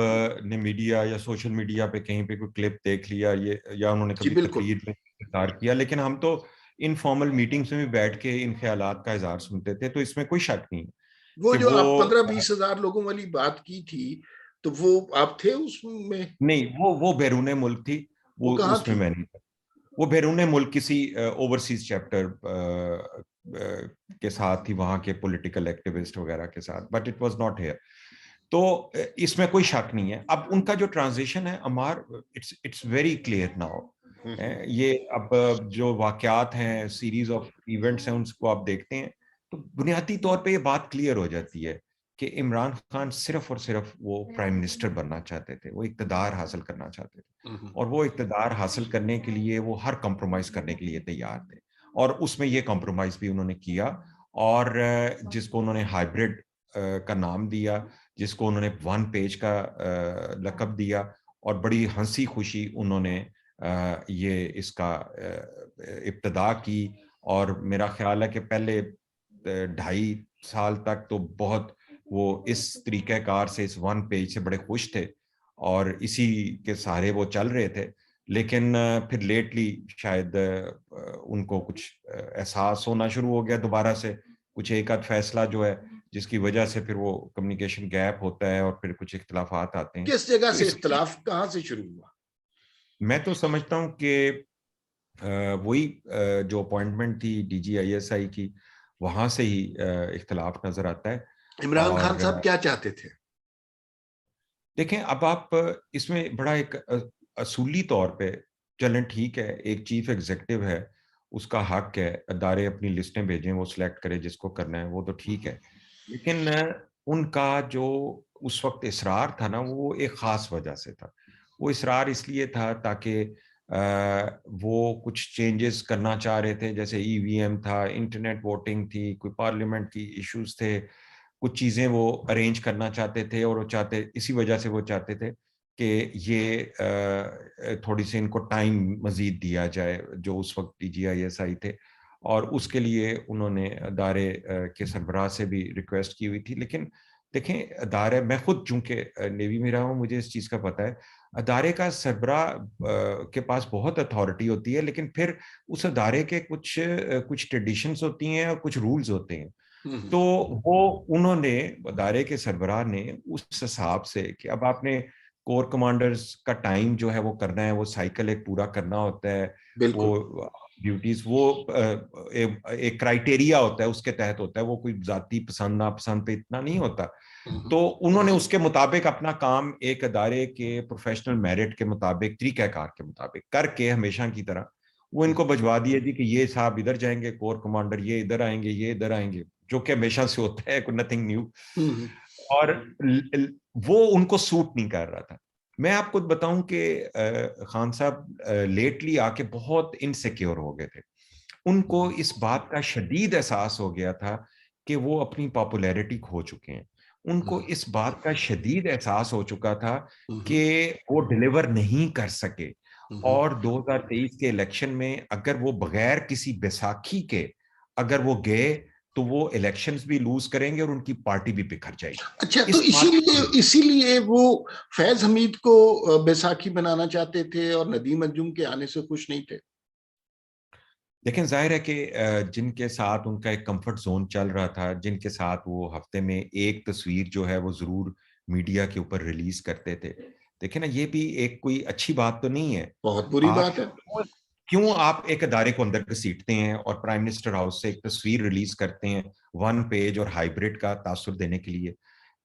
ने मीडिया या सोशल मीडिया पे कहीं पे कोई क्लिप देख लिया, ये या उन्होंने जी कभी बिल्कुल। तकरीर में इज़हार किया, लेकिन हम तो इनफॉर्मल मीटिंग्स में भी बैठ के इन ख्यालात का इज़हार सुनते थे, तो इसमें कोई शक नहीं है वो कि जो वो आप 15-20 हजार लोगों वाली बात की थी, तो वो आप थे उसमें? नहीं, वो बैरूने मुल्क थी, वो वो कहाँ उसमें थी? मैं नहीं था। वो बैरूने मुल्क किसी ओवरसीज चैप्टर के साथ ही, वहाँ के पॉलिटिकल एक्टिविस्ट वगैरह के साथ, but it was not here. तो इसमें कोई शक नहीं है। अब उनका जो ट्रांजिशन है अमार, इट्स वेरी क्लियर नाउ। हम्म। ये अब जो वाकयात हैं, सीरीज ऑफ इवेंट्स हैं, उनको आप देखते हैं तो बुनियादी तौर पे ये बात क्लियर हो जाती है कि इमरान खान सिर्फ और सिर्फ वो प्राइम मिनिस्टर बनना चाहते थे, वो इक्तदार हासिल करना चाहते थे, हम्म। और वो इक्तदार हासिल करने के लिए वो हर कंप्रोमाइज करने के लिए तैयार थे, और उसमें ये कंप्रोमाइज भी उन्होंने किया। और जिसको उन्होंने हाइब्रिड का नाम दिया, जिसको उन्होंने वन पेज का लकब दिया, और बड़ी हंसी खुशी उन्होंने ये इसका इब्तदा की। और मेरा ख्याल है कि पहले 2.5 साल तक तो बहुत वो इस तरीक़ेकार से, इस वन पेज से बड़े खुश थे, और इसी के सहारे वो चल रहे थे। लेकिन फिर लेटली शायद उनको कुछ एहसास होना शुरू हो गया दोबारा से, कुछ एक आध फैसला जो है जिसकी वजह से फिर वो कम्युनिकेशन गैप होता है और फिर कुछ इख्तलाफात आते हैं। किस जगह तो से इसलिए इख्तलाफ कहाँ से शुरू हुआ? मैं तो समझता हूँ कि वही जो अपॉइंटमेंट थी DGISI की, वहां से ही इख्तलाफ नजर आता है। इमरान खान और साहब क्या चाहते थे? देखें, अब आप इसमें बड़ा एक असूली तौर पे चलें, ठीक है, एक चीफ एग्जीक्यूटिव है, उसका हक है, अदारे अपनी लिस्टें भेजें, वो सिलेक्ट करे जिसको करना है, वो तो ठीक है। लेकिन उनका जो उस वक्त इसरार था ना, वो एक खास वजह से था। वो इसरार इसलिए था ताकि वो कुछ चेंजेस करना चाह रहे थे, जैसे EVM था, इंटरनेट वोटिंग थी, कोई पार्लियामेंट की इश्यूज थे, कुछ चीज़ें वो अरेंज करना चाहते थे, और वो चाहते, इसी वजह से वो चाहते थे कि ये थोड़ी सी इनको टाइम मजीद दिया जाए, जो उस वक्त DGISI थे। और उसके लिए उन्होंने अदारे के सरबराह से भी रिक्वेस्ट की हुई थी। लेकिन देखें, अदारे, मैं खुद चूंकि नेवी में रहा हूँ, मुझे इस चीज़ का पता है, अदारे का सरबराह के पास बहुत अथॉरिटी होती है, लेकिन फिर उस अदारे के कुछ ट्रेडिशंस होती हैं और कुछ रूल्स होते हैं। हम्म। तो वो उन्होंने, अदारे के सरबराह ने, उस हिसाब से कि अब आपने कोर कमांडर्स का टाइम जो है वो करना है, वो साइकिल एक पूरा करना होता है, बिल्कुल। वो ड्यूटीज, वो एक क्राइटेरिया होता है, उसके तहत होता है, वो कोई जाति पसंद नापसंद पे इतना नहीं होता। हम्म। तो उन्होंने उसके मुताबिक अपना काम एक अदारे के प्रोफेशनल मेरिट के मुताबिक, तरीक़ाकार के मुताबिक करके, हमेशा की तरह वो इनको भिजवा दिए जी कि ये साहब इधर जाएंगे, कोर कमांडर ये इधर आएंगे, ये इधर आएंगे, जो कि हमेशा से होता है, कोई नथिंग न्यू। हम्म। और वो उनको सूट नहीं कर रहा था। मैं आपको बताऊं कि खान साहब लेटली आके बहुत इनसिक्योर हो गए थे। उनको इस बात का शदीद एहसास हो गया था कि वो अपनी पॉपुलैरिटी खो चुके हैं। उनको इस बात का शदीद एहसास हो चुका था कि हम्म। वो डिलीवर नहीं कर सके। हम्म। और 2023 के इलेक्शन में अगर वो बगैर किसी बैसाखी के अगर वो गए, तो वो इलेक्शंस भी लूज करेंगे और उनकी पार्टी भी बिखर जाएगी। अच्छा, तो इस बात इसीलिए की, इसीलिए वो फैज हमीद को बैसाखी बनाना चाहते थे और नदीम अंजुम के आने से खुश नहीं थे? लेकिन जाहिर है कि जिनके साथ उनका एक कंफर्ट जोन चल रहा था, जिनके साथ वो हफ्ते में एक तस्वीर जो है वो जरूर मीडिया के ऊपर रिलीज करते थे, देखिए ना, ये भी एक कोई अच्छी बात तो नहीं है। बहुत बुरी आप बात है। क्यों आप एक अदारे को अंदर घसीटते हैं और प्राइम मिनिस्टर हाउस से एक तस्वीर रिलीज करते हैं वन पेज और हाइब्रिड का तासुर देने के लिए?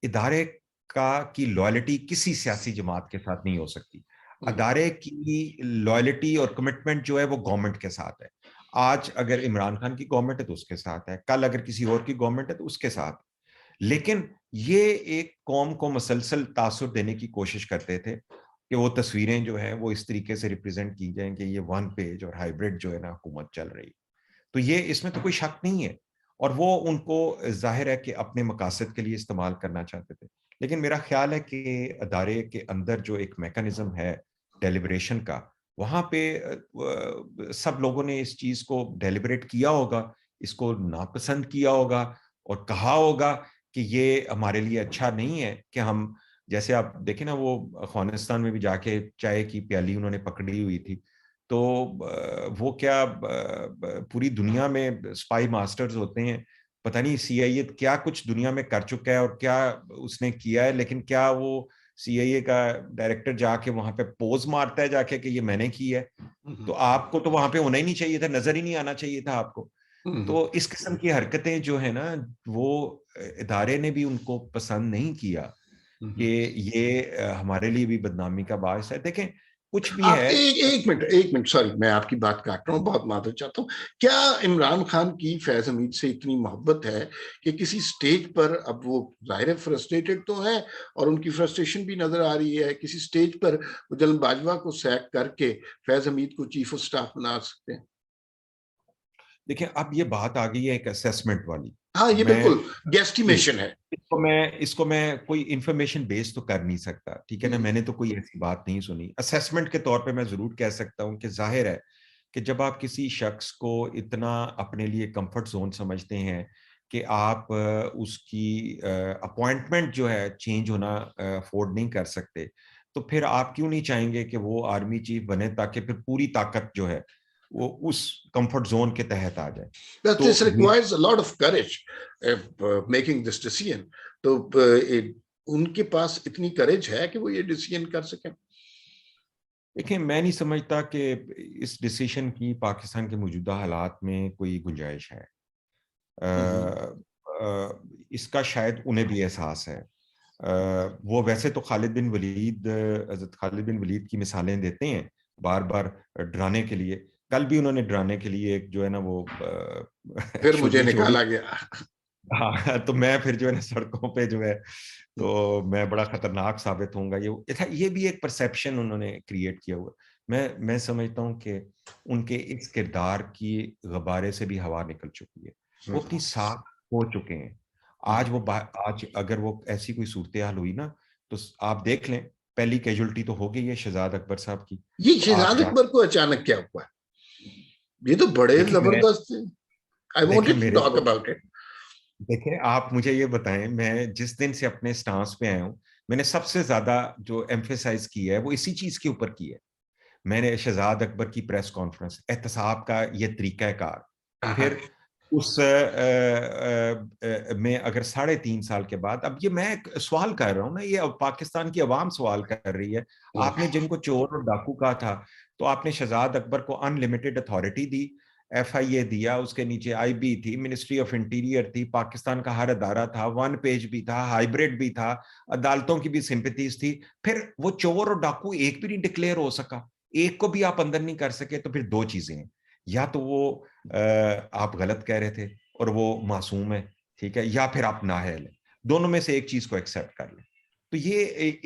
इदारे का की लॉयल्टी किसी सियासी जमात के साथ नहीं हो सकती। हम्म। अदारे की लॉयल्टी और कमिटमेंट जो है वो गवर्नमेंट के साथ है। आज अगर इमरान खान की गवर्नमेंट है तो उसके साथ है, कल अगर किसी और की गवर्नमेंट है तो उसके साथ। लेकिन ये एक कौम को मसलसल तासुर देने की कोशिश करते थे कि वो तस्वीरें जो है वो इस तरीके से रिप्रेजेंट की जाएं कि ये वन पेज और हाइब्रिड जो है ना हुकूमत चल रही। तो ये, इसमें तो कोई शक नहीं है। और वो उनको जाहिर है कि अपने मकासद के लिए इस्तेमाल करना चाहते थे। लेकिन मेरा ख्याल है कि अदारे के अंदर जो एक मैकेनिज्म है डेलिब्रेशन का, वहां पे सब लोगों ने इस चीज को डेलिब्रेट किया होगा, इसको नापसंद किया होगा और कहा होगा कि ये हमारे लिए अच्छा नहीं है कि हम, जैसे आप देखें ना, वो अफगानिस्तान में भी जाके चाय की प्याली उन्होंने पकड़ी हुई थी, तो वो क्या पूरी दुनिया में स्पाई मास्टर्स होते हैं, पता नहीं सीआईए क्या कुछ दुनिया में कर चुका है और क्या उसने किया है, लेकिन क्या वो सीआईए का डायरेक्टर जाके वहां पे पोज मारता है जाके कि ये मैंने की है? तो आपको तो वहां पे होना ही नहीं चाहिए था, नजर ही नहीं आना चाहिए था आपको। तो इस किस्म की हरकतें जो है ना, वो इदारे ने भी उनको पसंद नहीं किया कि ये हमारे लिए भी बदनामी का बायस है। देखें, कुछ भी आप है। एक मिनट, सॉरी मैं आपकी बात काट रहा हूँ, बहुत माफी चाहता हूँ। क्या इमरान खान की फैज हमीद से इतनी मोहब्बत है कि किसी स्टेज पर, अब वो जाहिर है फ्रस्ट्रेटेड तो है और उनकी फ्रस्ट्रेशन भी नजर आ रही है, किसी स्टेज पर वो जलन बाजवा को सैक करके फैज हमीद को चीफ ऑफ स्टाफ बना सकते हैं? देखिए, अब ये बात आ गई है एक असेसमेंट वाली। हाँ, ये मैं बिल्कुल गेस्टिमेशन है। इसको मैं कोई इंफॉर्मेशन बेस तो कर नहीं सकता, ठीक है ना, हम्म, मैंने तो कोई ऐसी बात नहीं सुनी। असेसमेंट के तौर पे मैं जरूर कह सकता हूँ कि जाहिर है कि जब आप किसी शख्स को इतना अपने लिए कंफर्ट जोन समझते हैं कि आप उसकी अपॉइंटमेंट जो है चेंज होना अफोर्ड नहीं कर सकते, तो फिर आप क्यों नहीं चाहेंगे कि वो आर्मी चीफ बने, ताकि फिर पूरी ताकत जो है वो उस कंफर्ट जोन के तहत आ जाए। but तो this requires a lot of courage, making this decision. तो उनके पास इतनी करेज है कि वो ये डिसीजन कर सकें? देखिए, मैं नहीं समझता कि इस डिसीजन की पाकिस्तान के मौजूदा हालात में कोई गुंजाइश है। हम्म, इसका शायद उन्हें भी एहसास है। वो वैसे तो खालिद बिन वलीद, हजरत खालिद बिन वलीद की मिसालें देते हैं बार बार डराने के लिए। कल भी उन्होंने डराने के लिए एक जो है ना वो फिर मुझे छुरी छोड़ी। निकाला गया। हाँ, तो मैं फिर जो है ना सड़कों पे जो है, तो मैं बड़ा खतरनाक साबित होऊंगा, ये भी एक परसेप्शन उन्होंने क्रिएट किया हुआ। मैं समझता हूँ कि उनके इस किरदार की गुब्बारे से भी हवा निकल चुकी है, वो अपनी साख हो चुके हैं। आज अगर वो ऐसी कोई सूरत हाल हुई ना, तो आप देख लें, पहली कैजुअलिटी तो हो गई है शहजाद अकबर साहब की। ये आप शहजाद जा अकबर को अचानक क्या हुआ? ये तो बड़े देखिए मैं जबरदस्त थे। आई देखिए वॉन्टेड टू मेरे टॉक तो अबाउट इट। देखिए, आप मुझे ये बताएं, मैं जिस दिन से अपने स्टांस पे आया हूं, मैंने सबसे ज्यादा जो एम्फेसाइज की है वो इसी चीज के ऊपर की है। मैंने शहजाद अकबर की प्रेस कॉन्फ्रेंस, एहतसाब का ये तरीकाकार, फिर उस में अगर 3.5 साल के बाद, अब ये मैं एक सवाल कर रहा हूँ ना, ये अब पाकिस्तान की आवाम सवाल कर रही है। आपने जिनको चोर और डाकू कहा था, तो आपने शहजाद अकबर को अनलिमिटेड अथॉरिटी दी, एफआईए दिया, उसके नीचे आईबी थी, मिनिस्ट्री ऑफ इंटीरियर थी, पाकिस्तान का हर अदारा था, वन पेज भी था, हाइब्रिड भी था, अदालतों की भी सिंपैथीज थी। फिर वो चोर और डाकू एक भी नहीं डिक्लेयर हो सका, एक को भी आप अंदर नहीं कर सके, तो फिर दो चीजें हैं, या तो वो आप गलत कह रहे थे और वो मासूम है, ठीक है, या फिर आप नाअहल हैं। दोनों में से एक चीज को एक्सेप्ट कर लें। तो ये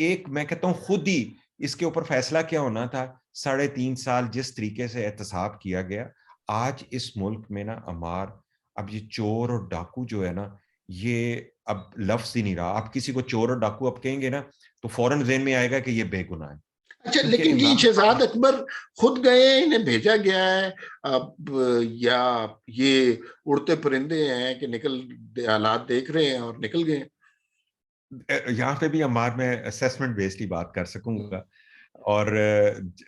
एक मैं कहता हूं खुद ही इसके ऊपर फैसला क्या होना था। 3.5 साल जिस तरीके से एहतसाब किया गया, आज इस मुल्क में ना अमार, अब ये चोर और डाकू जो है ना, ये अब लफ्ज ही नहीं रहा। आप किसी को चोर और डाकू अब कहेंगे ना, तो फौरन ज़हन में आएगा कि ये बेगुनाह है, अच्छा, क्योंकि लेकिन ये इमरान शहजाद खान। अकबर खुद गए हैं, इन्हें भेजा गया है अब, या ये उड़ते परिंदे हैं कि निकल, हालात देख रहे हैं और निकल गए? यहाँ पे भी अमार मैं असेसमेंट बेस्ड ही बात कर सकूंगा। और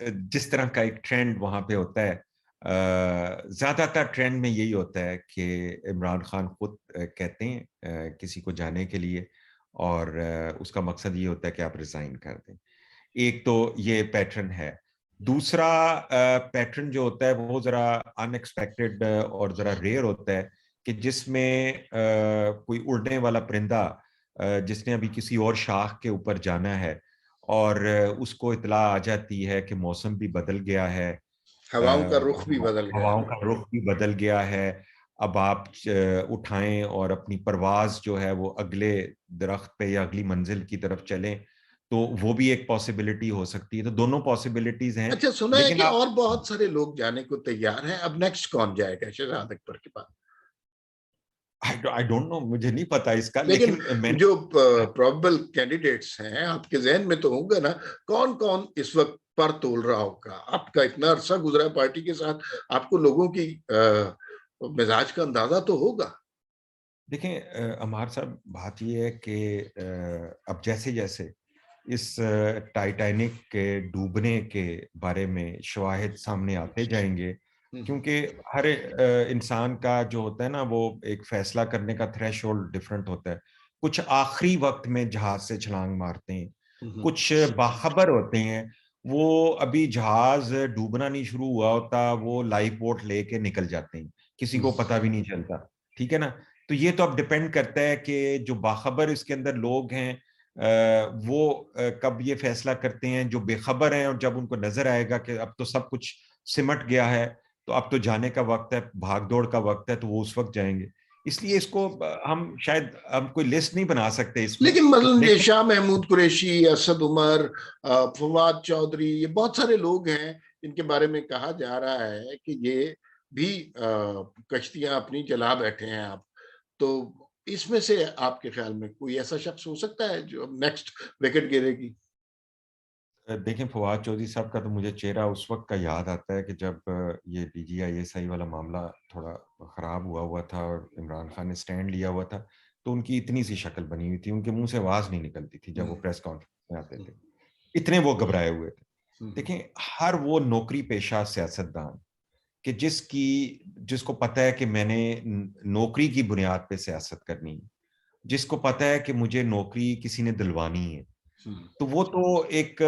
जिस तरह का एक ट्रेंड वहां पे होता है, ज्यादातर ट्रेंड में यही होता है कि इमरान खान खुद कहते हैं किसी को जाने के लिए, और उसका मकसद ये होता है कि आप रिजाइन कर दें। एक तो ये पैटर्न है। दूसरा पैटर्न जो होता है वो जरा अनएक्सपेक्टेड और जरा रेयर होता है, कि जिसमें कोई उड़ने वाला परिंदा जिसने अभी किसी और शाख के ऊपर जाना है, और उसको इतला आ जाती है कि मौसम भी बदल गया है, हवाओं का रुख भी बदल गया हवाओं है। का रुख भी बदल गया है। अब आप उठाएं और अपनी परवाज जो है वो अगले दरख्त पे या अगली मंजिल की तरफ चलें, तो वो भी एक पॉसिबिलिटी हो सकती है। तो दोनों पॉसिबिलिटीज हैं। अच्छा, सुना है लेकिन कि आप, और बहुत सारे लोग जाने को तैयार हैं। अब नेक्स्ट कौन जाएगा शहजाद अकबर के बाद? आई डोंट नो, मुझे नहीं पता इसका, लेकिन लेकिन मैंने जो प्रोबेबल कैंडिडेट्स हैं आपके जहन में तो होंगे ना, कौन कौन इस वक्त पर तोल रहा होगा। आपका इतना अरसा गुजरा है पार्टी के साथ, आपको लोगों की मिजाज का अंदाजा तो होगा। देखें अमर साहब, बात ये है कि अब जैसे जैसे इस टाइटैनिक के डूबने के बारे में शवाहिद सामने आते जाएंगे, हम्म, क्योंकि हर इंसान का जो होता है ना, वो एक फैसला करने का थ्रेशोल्ड डिफरेंट होता है। कुछ आखिरी वक्त में जहाज से छलांग मारते हैं, हम्म, कुछ बाखबर होते हैं, वो अभी जहाज डूबना नहीं शुरू हुआ होता, वो लाइफ बोट लेके निकल जाते हैं, किसी हम्म, को पता भी नहीं चलता। ठीक है ना? तो ये तो अब डिपेंड करता है कि जो बाखबर इसके अंदर लोग हैं वो कब ये फैसला करते हैं। जो बेखबर हैं, और जब उनको नजर आएगा कि अब तो सब कुछ सिमट गया है, तो अब तो जाने का वक्त है, भाग दौड़ का वक्त है, तो वो उस वक्त जाएंगे। इसलिए इसको हम कोई लिस्ट नहीं बना सकते इसमें। लेकिन मतलब ये लेकिन शाह महमूद कुरैशी, असद उमर, फवाद चौधरी, ये बहुत सारे लोग हैं जिनके बारे में कहा जा रहा है कि ये भी कश्तियां अपनी जला बैठे हैं। आप तो इसमें से आपके ख्याल में कोई ऐसा शख्स हो सकता है जो नेक्स्ट विकेट गिरेगी? देखें, फवाद चौधरी साहब का तो मुझे चेहरा उस वक्त का याद आता है कि जब ये DGI-SI वाला मामला थोड़ा खराब हुआ हुआ था और इमरान खान ने स्टैंड लिया हुआ था, तो उनकी इतनी सी शक्ल बनी हुई थी, उनके मुंह से आवाज नहीं निकलती थी जब वो हम्म, प्रेस कॉन्फ्रेंस में आते हम्म, थे। इतने वो घबराए हुए थे। हम्म, देखें, हर वो नौकरी पेशा सियासतदान कि जिसको पता है कि मैंने नौकरी की बुनियाद पे सियासत करनी है, जिसको पता है कि मुझे नौकरी किसी ने दिलवानी है, हम्म, तो वो तो एक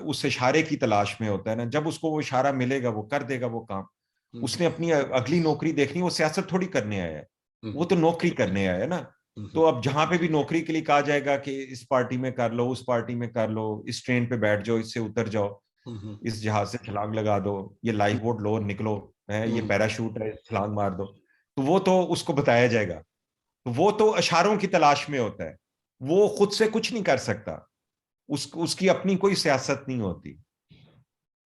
उस इशारे की तलाश में होता है ना। जब उसको वो इशारा मिलेगा, वो कर देगा वो काम। हम्म, उसने अपनी अगली नौकरी देखनी, वो सियासत थोड़ी करने आया है, वो हम्म, तो नौकरी करने आया है ना। तो हम्म, अब जहां पे भी नौकरी के लिए कहा जाएगा कि इस पार्टी में कर लो, उस पार्टी में कर लो, इस ट्रेन पे बैठ जाओ, इससे उतर जाओ, हम्म, इस जहाज से छलांग लगा दो, ये लाइफ बोट लो निकलो, है ये हम्म, पैराशूट है, छलांग मार दो, तो वो तो उसको बताया जाएगा। तो वो तो इशारों की तलाश में होता है, वो खुद से कुछ नहीं कर सकता। उसकी अपनी कोई सियासत नहीं होती।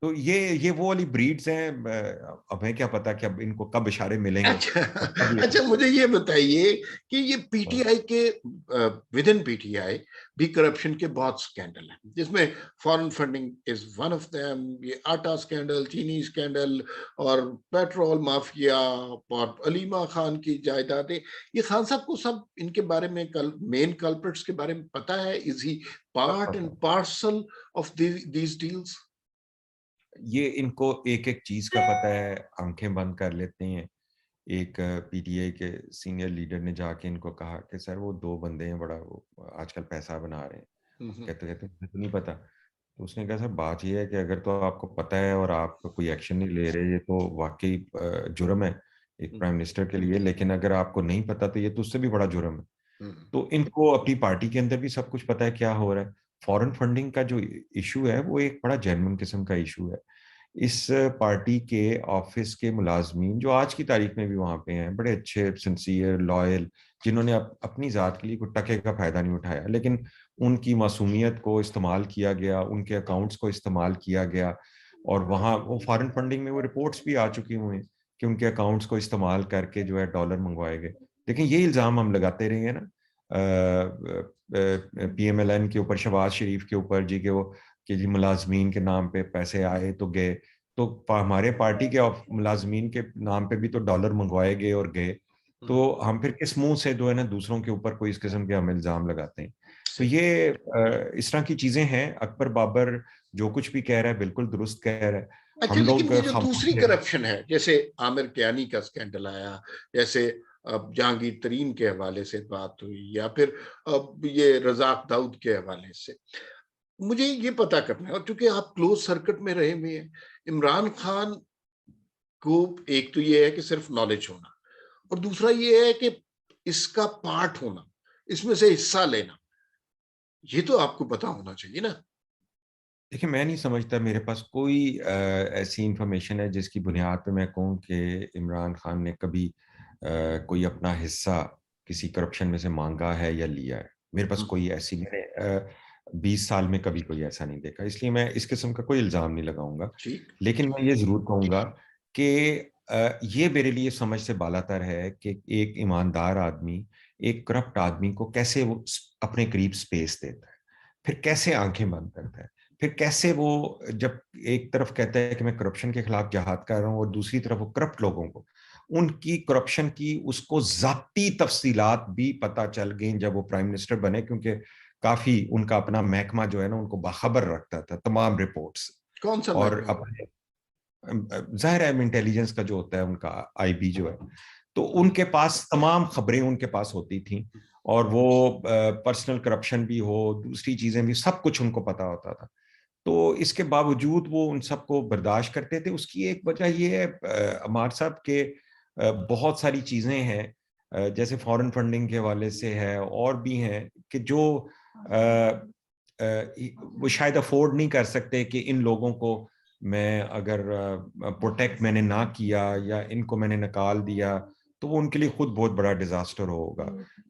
तो ये वो वाली ब्रीड्स हैं। हमें क्या पता कि अब इनको कब इशारे मिलेंगे अच्छा। और कब ये अच्छा, मुझे ये बताइए कि ये हाँ, पीटीआई के विद इन पीटीआई भी करप्शन के बहुत स्कैंडल हैं, जिसमें foreign funding is one of them, ये आटा स्कैंडल, चीनी स्कैंडल, और पेट्रोल माफिया, और अलीमा खान की जायदादें। ये खान साहब को सब इनके बारे में, कल मेन कल्प्रिट्स के बारे में पता है? इज ही सब पार्ट एंड पता। Parcel of these deals? ये इनको एक एक चीज का पता है, आंखें बंद कर लेते हैं। एक PTI के सीनियर लीडर ने जाके इनको कहा कि सर वो दो बंदे हैं, बड़ा वो आजकल पैसा बना रहे हैं। कहते कहते मुझे तो नहीं पता। तो उसने कहा सर बात यह है कि अगर तो आपको पता है और आप कोई एक्शन नहीं ले रहे, ये तो वाकई जुर्म है एक प्राइम मिनिस्टर के लिए। लेकिन अगर आपको नहीं पता तो ये तो उससे भी बड़ा जुर्म है। तो इनको अपनी पार्टी के अंदर भी सब कुछ पता है क्या हो रहा है। फॉरेन फंडिंग का जो इशू है वो एक बड़ा जेन्युइन किस्म का इशू है। इस पार्टी के ऑफिस के मुलाजमीन जो आज की तारीख में भी वहां पे हैं, बड़े अच्छे, सिंसियर, लॉयल, जिन्होंने अपनी जात के लिए कोई टके का फायदा नहीं उठाया, लेकिन उनकी मासूमियत को इस्तेमाल किया गया, उनके अकाउंट्स को इस्तेमाल किया गया। और वहाँ वो फॉरेन फंडिंग में वो रिपोर्ट्स भी आ चुकी हुई हैं कि उनके अकाउंट्स को इस्तेमाल करके जो है डॉलर मंगवाए गए। लेकिन ये इल्ज़ाम हम लगाते रहे हैं ना PMLN के ऊपर, शहबाज शरीफ के ऊपर जी, के वो कि जी मुलाजमीन के नाम पे पैसे आए तो गए। तो हमारे पार्टी के मुलाजमीन के नाम पे भी तो डॉलर मंगवाए गए और गए। तो हम फिर किस मुंह से जो है ना दूसरों के ऊपर कोई इस किस्म के हम इल्जाम लगाते हैं? तो सही। ये इस तरह की चीजें हैं। अकबर बाबर जो कुछ भी कह रहा है बिल्कुल दुरुस्त कह रहा है। अच्छा, हम लेकिन लोग ये जो खामोश दूसरी रहे। करप्शन है, जैसे आमिर कियानी का स्कैंडल आया, जैसे अब जहांगीर तरीन के हवाले से बात हुई, या फिर अब ये रजाक दाऊद के हवाले से, मुझे ये पता करना है। और चूंकि आप क्लोज सर्किट में रहे हुए हैं, इमरान खान को एक तो ये है कि सिर्फ नॉलेज होना, और दूसरा ये है कि इसका पार्ट होना, इसमें से हिस्सा लेना, ये तो आपको पता होना चाहिए ना। देखिए, मैं नहीं समझता मेरे पास कोई ऐसी इंफॉर्मेशन है जिसकी बुनियाद पे मैं कहूँ कि इमरान खान ने कभी कोई अपना हिस्सा किसी करप्शन में से मांगा है या लिया है। मेरे पास कोई ऐसी, मैंने 20 साल में कभी कोई ऐसा नहीं देखा, इसलिए मैं इस किस्म का कोई इल्ज़ाम नहीं लगाऊंगा। ठीक। लेकिन मैं ये ज़रूर कहूँगा कि ये मेरे लिए समझ से बालातर है कि एक ईमानदार आदमी एक करप्ट आदमी को कैसे वो अपने करीब स्पेस देता है, फिर कैसे आंखें बंद करता है, फिर कैसे वो जब एक तरफ कहता है कि मैं करप्शन के खिलाफ जहाद कर रहा हूँ और दूसरी तरफ वो करप्ट लोगों को उनकी करप्शन की उसको जाती तफसीलात भी पता चल गई जब वो प्राइम मिनिस्टर बने, क्योंकि काफी उनका अपना महकमा जो है ना उनको बाखबर रखता था तमाम रिपोर्ट्स। कौन सा और महकमा? अपने जाहिर है इंटेलिजेंस का जो होता है उनका आईबी जो है, तो उनके पास तमाम खबरें उनके पास होती थी, और वो पर्सनल करप्शन भी हो दूसरी चीजें भी सब कुछ उनको पता होता था। तो इसके बावजूद वो उन सबको बर्दाश्त करते थे। उसकी एक वजह ये है अमार साहब के बहुत सारी चीजें हैं, जैसे फॉरेन फंडिंग के हवाले से है और भी हैं कि जो वो शायद अफोर्ड नहीं कर सकते कि इन लोगों को मैं अगर प्रोटेक्ट मैंने ना किया या इनको मैंने निकाल दिया तो वो उनके लिए खुद बहुत बड़ा डिजास्टर होगा।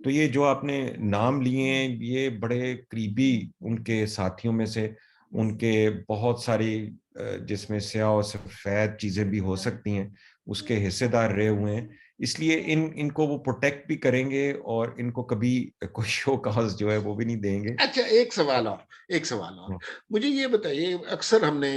तो ये जो आपने नाम लिए हैं ये बड़े करीबी उनके साथियों में से उनके बहुत सारी जिसमें स्याह और सफेद चीजें भी हो सकती हैं उसके हिस्सेदार रहे हुए हैं। इसलिए इनको वो प्रोटेक्ट भी करेंगे और इनको कभी कोई शो कॉज जो है वो भी नहीं देंगे। अच्छा, एक सवाल और मुझे ये बताइए, अक्सर हमने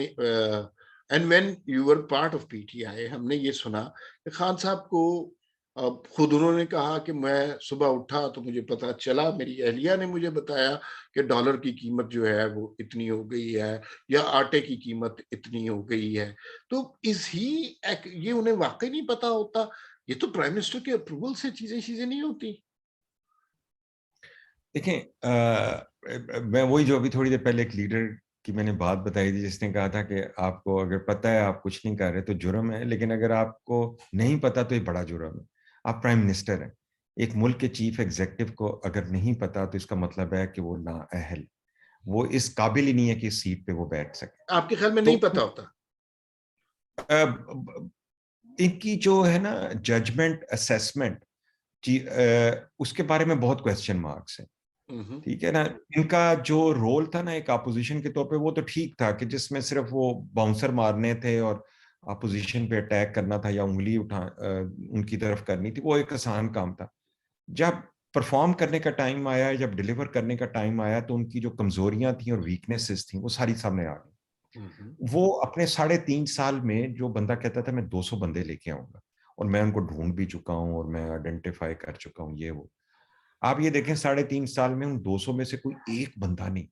and when you were part of PTI हमने ये सुना कि खान साहब को खुद उन्होंने कहा कि मैं सुबह उठा तो मुझे पता चला, मेरी अहलिया ने मुझे बताया कि डॉलर की कीमत जो है वो इतनी हो गई है या आटे की कीमत इतनी हो गई है। तो ये उन्हें वाकई नहीं पता होता? ये तो प्राइम मिनिस्टर के अप्रूवल से चीजें चीजें नहीं होती। देखें मैं वही जो अभी थोड़ी देर पहले एक लीडर की मैंने बात बताई थी जिसने कहा था कि आपको अगर पता है आप कुछ नहीं कर रहे तो जुर्म है, लेकिन अगर आपको नहीं पता तो ये बड़ा जुर्म है। आप प्राइम मिनिस्टर हैं, एक मुल्क के चीफ एग्जीक्यूटिव को अगर नहीं पता तो इसका मतलब है कि वो नाअहल, वो इस काबिल ही नहीं है कि इस सीट पे वो बैठ सके। आपके ख्याल में नहीं तो पता होता? इनकी जो है ना जजमेंट असेसमेंट उसके बारे में बहुत क्वेश्चन मार्क्स है। हम्म। ठीक है ना, इनका जो रोल था ना एक अपोजिशन के तौर पे वो तो ठीक था कि जिसमें सिर्फ वो बाउंसर मारने थे और अपोजिशन पे अटैक करना था या उंगली उनकी तरफ करनी थी, वो एक आसान काम था। जब परफॉर्म करने का टाइम आया, जब डिलीवर करने का टाइम आया, तो उनकी जो कमजोरियां थी और वीकनेसेस थी वो सारी सामने आ गई। हम्म। वो अपने 3.5 साल में जो बंदा कहता था मैं 200 बंदे लेके आऊंगा और मैं उनको ढूंढ भी चुका हूं और मैं आइडेंटिफाई कर चुका हूं ये वो, आप ये देखें 3.5 साल में उन 200 में से कोई एक बंदा नहीं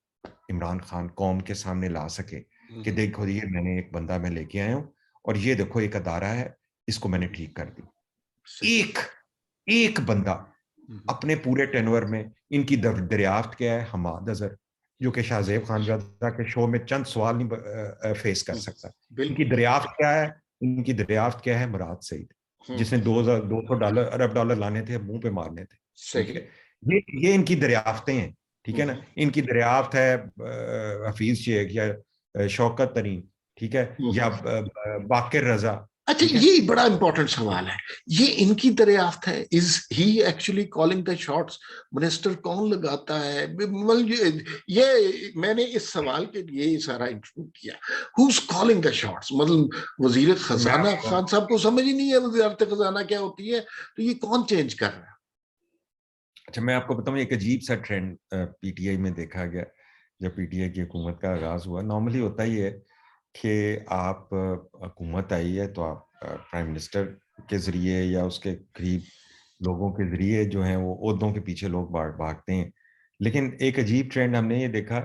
इमरान खान कौम के सामने ला सके कि हम्म। देखो ये मैंने एक बंदा मैं लेके आया हूं और ये देखो एक अदारा है इसको मैंने ठीक कर दी। सही। एक एक बंदा हम्म। अपने पूरे टेनवर में। इनकी दरियाफ्त क्या है? हमाद अजहर, जो कि शाहजेब खानजादा के शो में चंद सवाल नहीं फेस कर सकता। इनकी बिल्कुल। दरियाफ्त क्या है? इनकी दरियाफ्त क्या है? मुराद सईद, जिसने हम्म। 200 अरब डॉलर लाने थे मुंह पे मारने थे। ठीक सही। है, ये इनकी दरियाफ्तें हैं। ठीक है ना, हम्म। इनकी दरियाफ्त है हफीज शेख या शौकत तरीन, ठीक है, या हम्म। बाकिर रजा। अच्छा, ठीक है, ये बड़ा इंपॉर्टेंट सवाल है। ये इनकी दरियाफ्त है, is he actually calling the shots? Minister कौन लगाता है? मतलब ये मैंने इस सवाल के लिए ये सारा इंटरव्यू किया। Who is calling the shots? मतलब वजीर मैं खजाना खान साहब को समझ ही नहीं है वजारत खजाना क्या होती है, तो ये कौन चेंज कर रहा है? अच्छा मैं आपको बताऊं एक अजीब सा ट्रेंड पीटीआई में देखा गया। जब पीटीआई की हुकूमत का आगाज हुआ, नॉर्मली होता ही है कि आप हुकूमत आई है तो आप प्राइम मिनिस्टर के जरिए या उसके करीब लोगों के जरिए जो है वो ओहदों के पीछे लोग भागते हैं। लेकिन एक अजीब ट्रेंड हमने ये देखा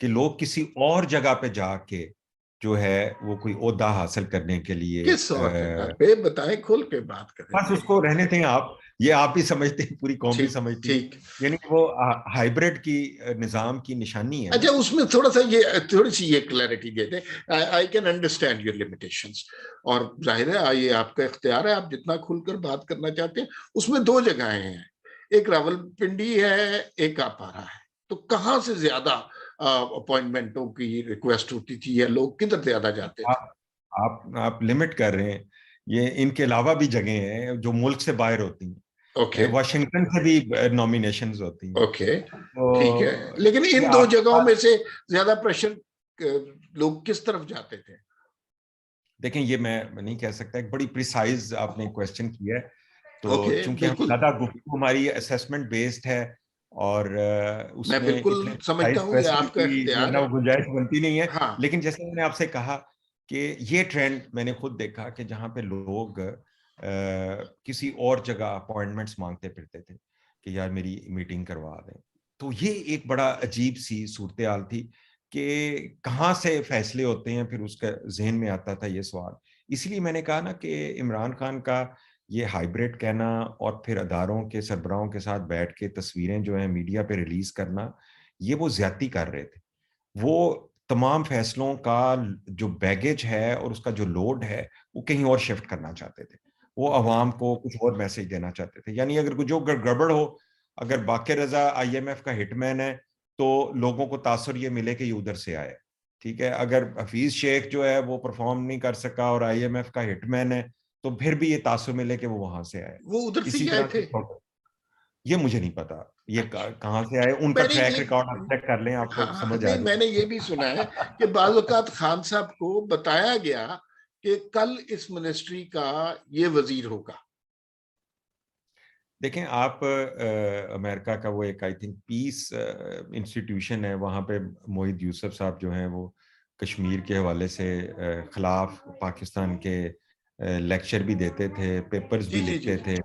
कि लोग किसी और जगह पे जाके जो है वो कोई ओहदा हासिल करने के लिए किस और जगह पे बताएं, खोल के बात करें। बस उसको रहने दें आप, ये आप भी समझते हैं पूरी कौम भी ठीक। समझती है, ठीक। यानी वो हाइब्रिड की निजाम की निशानी है अच्छा, ना। उसमें थोड़ा सा ये थोड़ी सी ये clarity they they. I can understand your limitations, और जाहिर है ये आपका इख्तियार है, आप जितना खुलकर बात करना चाहते हैं। उसमें दो जगहें हैं, एक रावलपिंडी है, एक आपारा है। तो कहाँ से ज्यादा अपॉइंटमेंटों की रिक्वेस्ट होती थी या लोग किधर ज्यादा जाते थे? आप लिमिट कर रहे हैं, ये इनके अलावा भी जगह हैं जो मुल्क से बाहर होती हैं, ओके। वाशिंगटन से भी नॉमिनेशंस होती हैं। ओके। ठीक है, तो लेकिन ये इन दो आपके जगहों में पास से ज्यादा प्रेशर लोग किस तरफ जाते थे? देखें, ये मैं नहीं कह सकता, एक बड़ी प्रिसाइज आपने क्वेश्चन किया है। तो ओके, चूंकि हम बिल्कुल। ज्यादा गुफ्तगू हमारी असेसमेंट बेस्ड है और मैं उसमें बिल्कुल इतने समझता प्रिसाइज हूँ, ये क्वेश्चन आपका की जो है इख्तियार ना है। वो गुंजाइश बनती नहीं है। हाँ। लेकिन जैसे मैंने आपसे कहा कि ये ट्रेंड मैंने खुद देखा कि जहाँ पे लोग किसी और जगह अपॉइंटमेंट्स मांगते फिरते थे कि यार मेरी मीटिंग करवा दें, तो ये एक बड़ा अजीब सी सूरत हाल थी कि कहाँ से फैसले होते हैं, फिर उसका जहन में आता था ये सवाल। इसलिए मैंने कहा ना कि इमरान खान का ये हाइब्रिड कहना और फिर अदारों के सरबराहों के साथ बैठ के तस्वीरें जो है मीडिया पे रिलीज करना, ये वो ज्यादती कर रहे थे। वो तमाम फैसलों का जो बैगेज है और उसका जो लोड है वो कहीं और शिफ्ट करना चाहते थे। वो अवाम को कुछ और मैसेज देना चाहते थे। यानी अगर कुछ जो गड़बड़ हो, अगर बाकिर रजा आईएमएफ का हिटमैन है तो लोगों को तासुर ये मिले कि ये उधर से आया। ठीक है, अगर हफीज शेख जो है वो परफॉर्म नहीं कर सका और आईएमएफ का हिटमैन है तो फिर भी ये तासुर मिले कि वो वहां से आया। वो उधर से इसी ही आए तरह थे। से ये मुझे नहीं पता ये अच्छा। कहाँ से आए, उनका मैंने ट्रैक ये, रिकॉर्ड आप चेक कर लें, आपको हाँ समझ आ नहीं, मैंने जाए। ये भी सुना है कि बाज़ औक़ात खान साहब को बताया गया कि कल इस मिनिस्ट्री का ये वजीर होगा। देखें आप अमेरिका का वो एक आई थिंक पीस इंस्टीट्यूशन है, वहाँ पे मोहित यूसुफ साहब जो हैं वो कश्मीर के हवाले से खिलाफ पाकिस्तान के लेक्चर भी देते थे, पेपर्स जी भी जी जी लिखते जी। थे।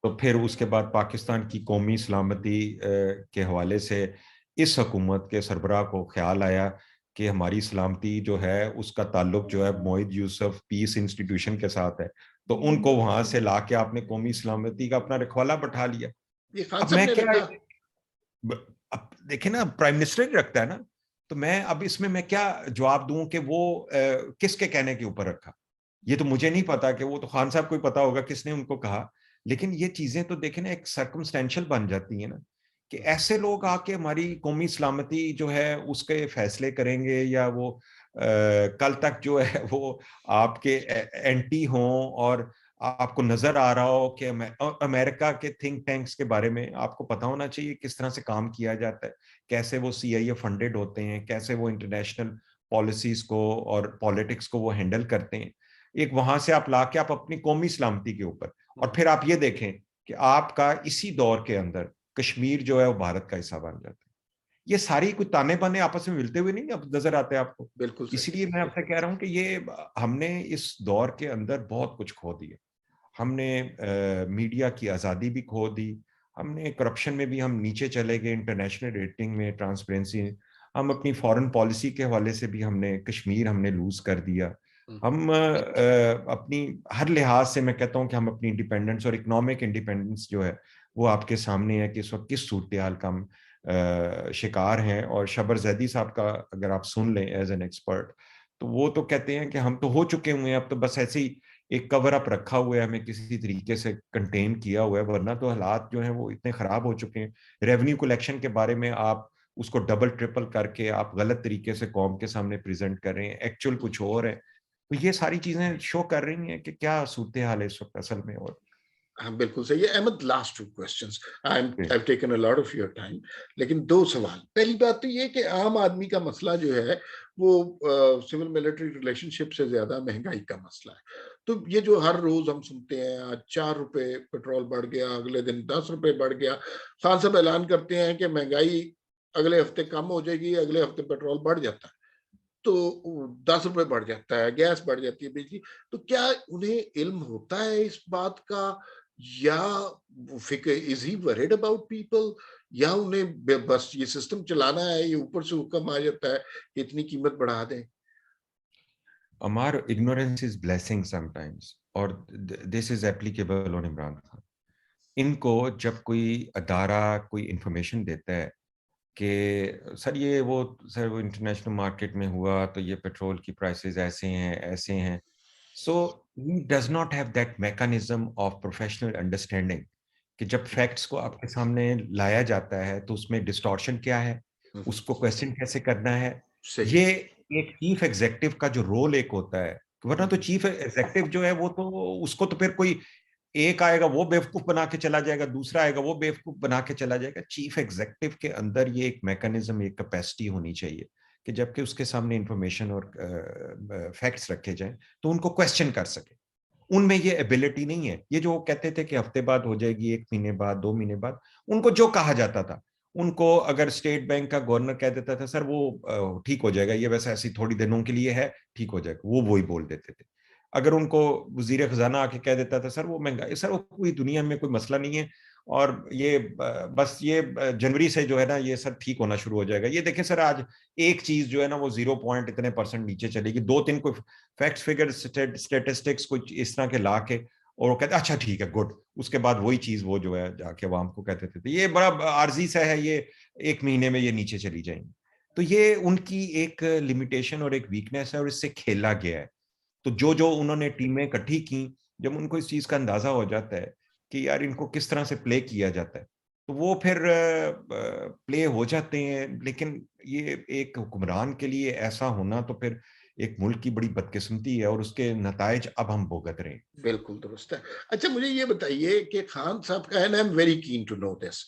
तो फिर उसके बाद पाकिस्तान की कौमी सलामती के हवाले से इस हुकूमत के सरबराह को ख्याल आया कि हमारी सलामती जो है उसका ताल्लुक जो है मोहित यूसुफ पीस इंस्टीट्यूशन के साथ है, तो उनको वहां से लाके आपने कौमी सलामती का अपना रखवाला बैठा लिया। ये खान अब साहब मैं ने क्या, रखा। अब देखिए ना प्राइम मिनिस्टर ही रखता है ना, तो मैं अब इसमें मैं क्या जवाब दूं कि वो किसके कहने के ऊपर रखा। ये तो मुझे नहीं पता, कि वो तो खान साहब को ही पता होगा किसने उनको कहा। लेकिन ये चीजें तो देखें ना एक सर्कमस्टेंशियल बन जाती है ना, कि ऐसे लोग आके हमारी कौमी सलामती जो है उसके फैसले करेंगे, या वो कल तक जो है वो आपके एंटी हों, और आपको नजर आ रहा हो कि अमेरिका के थिंक टैंक्स के बारे में आपको पता होना चाहिए किस तरह से काम किया जाता है, कैसे वो सीआईए फंडेड होते हैं, कैसे वो इंटरनेशनल पॉलिसीज को और पॉलिटिक्स को वो हैंडल करते हैं। एक वहां से आप लाके आप अपनी कौमी सलामती के ऊपर, और फिर आप ये देखें कि आपका इसी दौर के अंदर कश्मीर जो है वो भारत का हिस्सा बन जाता है। ये सारी कुछ ताने बाने आपस में मिलते हुए नहीं अब नजर आते हैं आपको। बिल्कुल सही। इसलिए मैं आपसे कह रहा हूं कि ये हमने इस दौर के अंदर बहुत कुछ खो दिया। हमने मीडिया की आज़ादी भी खो दी, हमने करप्शन में भी हम नीचे चले गए, इंटरनेशनल रेटिंग में, ट्रांसपेरेंसी, हम अपनी फॉरेन पॉलिसी के हवाले से भी हमने कश्मीर हमने लूज कर दिया। हम अपनी हर लिहाज से मैं कहता हूँ कि हम अपनी इंडिपेंडेंस और इकोनॉमिक इंडिपेंडेंस जो है वो आपके सामने है कि इस वक्त किस सूरत हाल का हम शिकार हैं। और शबर जैदी साहब का अगर आप सुन लें एज एन एक्सपर्ट, तो वो तो कहते हैं कि हम तो हो चुके हुए हैं, अब तो बस ऐसे ही एक कवर अप रखा हुआ है, हमें किसी तरीके से कंटेन किया हुआ है, वरना तो हालात जो हैं वो इतने खराब हो चुके हैं। रेवेन्यू कलेक्शन के बारे में आप उसको डबल ट्रिपल करके आप गलत तरीके से कौम के सामने प्रेजेंट कर रहे हैं, एक्चुअल कुछ और है। तो ये सारी चीजें शो कर रही हैं कि क्या सूरत हाल है इस वक्त असल में। और हाँ बिल्कुल सही है Ahmad. Last two questions, I have taken a lot of your time, लेकिन दो सवाल। पहली बात तो ये कि आम आदमी का मसला जो है वो सिविल मिलिट्री रिलेशनशिप से ज्यादा महंगाई का मसला है। तो ये जो हर रोज हम सुनते हैं, आज 4 रुपए पेट्रोल बढ़ गया, अगले दिन 10 रुपए बढ़ गया, खान साहब ऐलान करते हैं कि महंगाई अगले हफ्ते कम हो जाएगी, अगले हफ्ते पेट्रोल बढ़ जाता है, तो 10 रुपए बढ़ जाता है, गैस बढ़ जाती है, बिजली। तो क्या उन्हें इल्म होता है इस बात का, या फिक्र, is he worried about people, या उन्हें बस ये सिस्टम चलाना है, ये ऊपर से हुक्म आ जाता है कि इतनी कीमत बढ़ा दें? हमार इग्नोरेंस इज ब्लेसिंग समटाइम्स, और this is applicable on Imran Khan. इनको जब कोई अदारा कोई इंफॉर्मेशन देता है कि सर ये वो सर वो इंटरनेशनल मार्केट में हुआ तो ये पेट्रोल की प्राइसेस ऐसे हैं ऐसे हैं, so he does not have that mechanism of professional understanding कि जब फैक्ट्स को आपके सामने लाया जाता है तो उसमें डिस्टॉर्शन क्या है, उसको क्वेश्चन कैसे करना है। सही। ये एक चीफ एग्जेक्टिव का जो रोल एक होता है, वरना तो चीफ एग्जेक्टिव जो है वो तो उसको तो फिर कोई एक आएगा वो बेवकूफ बना के चला जाएगा, दूसरा आएगा वो बेवकूफ बना के चला जाएगा। चीफ एग्जेक्टिव के अंदर ये एक मैकेनिज्म, एक कैपेसिटी होनी चाहिए कि जबकि उसके सामने इंफॉर्मेशन और फैक्ट्स रखे जाएं तो उनको क्वेश्चन कर सके। उनमें ये एबिलिटी नहीं है। ये जो कहते थे कि हफ्ते बाद हो जाएगी, 1 महीने बाद, 2 महीने बाद, उनको जो कहा जाता था उनको अगर स्टेट बैंक का गवर्नर कह देता था सर वो ठीक हो जाएगा, ये वैसे ऐसी थोड़ी दिनों के लिए है, ठीक हो जाएगा, वो वही बोल देते थे। अगर उनको वजीर खजाना आके कह देता था सर वो महंगाई, सर वो पूरी दुनिया में कोई मसला नहीं है, और ये बस ये जनवरी से जो है ना ये सब ठीक होना शुरू हो जाएगा। ये देखें सर आज एक चीज जो है ना वो 0 पॉइंट इतने परसेंट नीचे चलेगी, 2-3 कोई फैक्ट्स फिगर स्टेटिस्टिक्स कुछ इस तरह के ला के, और वो कहते अच्छा ठीक है गुड, उसके बाद वही चीज वो जो है जाके आवाम को कहते थे, तो ये बड़ा आर्जी सा है, ये 1 महीने में ये नीचे चली जाएंगी। तो ये उनकी एक लिमिटेशन और एक वीकनेस है, और इससे खेला गया है। तो जो जो उन्होंने टीमें इकट्ठी की, जब उनको इस चीज का अंदाजा हो जाता है कि यार इनको किस तरह से प्ले किया जाता है, तो वो फिर प्ले हो जाते हैं। लेकिन ये एक हुक्मरान के लिए ऐसा होना तो फिर एक मुल्क की बड़ी बदकिस्मती है, और उसके नतायज अब हम भुगत रहे हैं। बिल्कुल दुरुस्त है। अच्छा मुझे ये बताइए कि खान साहब का, and I am very keen to know this,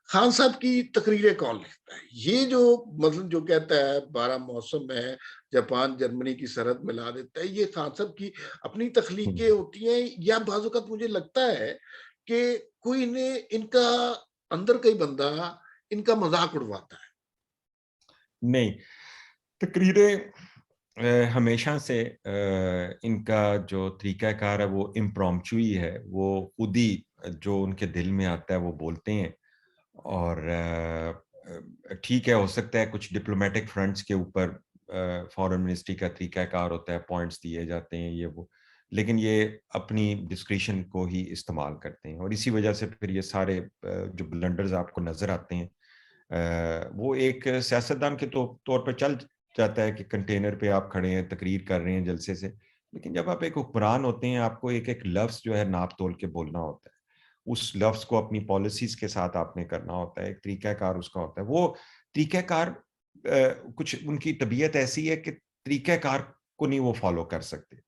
Khan sahab की तकरीरें कौन लिखता है? ये जो मतलब जो कहता है 12 मौसम है, जापान जर्मनी की सरहद मिला देता है, ये खान साहब की अपनी तख्लीकें होती हैं, या बाज़ औक़ात मुझे लगता है कि कोई ने इनका अंदर कोई बंदा इनका मजाक उड़वाता है? नहीं, तकरीरें हमेशा से इनका जो तरीक़ाकार है वो इम्प्रॉम्प्चू ही है, वो खुद ही जो उनके दिल में आता है वो बोलते हैं। और ठीक है, हो सकता है कुछ डिप्लोमेटिक फ्रंट्स के ऊपर फॉरेन मिनिस्ट्री का तरीक़ाकार होता है, पॉइंट्स दिए जाते हैं ये वो, लेकिन ये अपनी डिस्क्रिशन को ही इस्तेमाल करते हैं, और इसी वजह से फिर ये सारे जो ब्लंडर्स आपको नज़र आते हैं, वो एक सियासतदान के तौर पे चल जाता है कि कंटेनर पे आप खड़े हैं, तकरीर कर रहे हैं जलसे से। लेकिन जब आप एक हुक्मरान होते हैं, आपको एक-एक लफ्ज़ जो है नाप-तोल के बोलना होता है। उस लफ्ज़ को अपनी पॉलिसीज़ के साथ आपने करना होता है, एक तरीक़ाकार उसका होता है। वो तरीक़ाकार कुछ उनकी तबीयत ऐसी है कि तरीक़ाकार को नहीं वो फ़ॉलो कर सकते।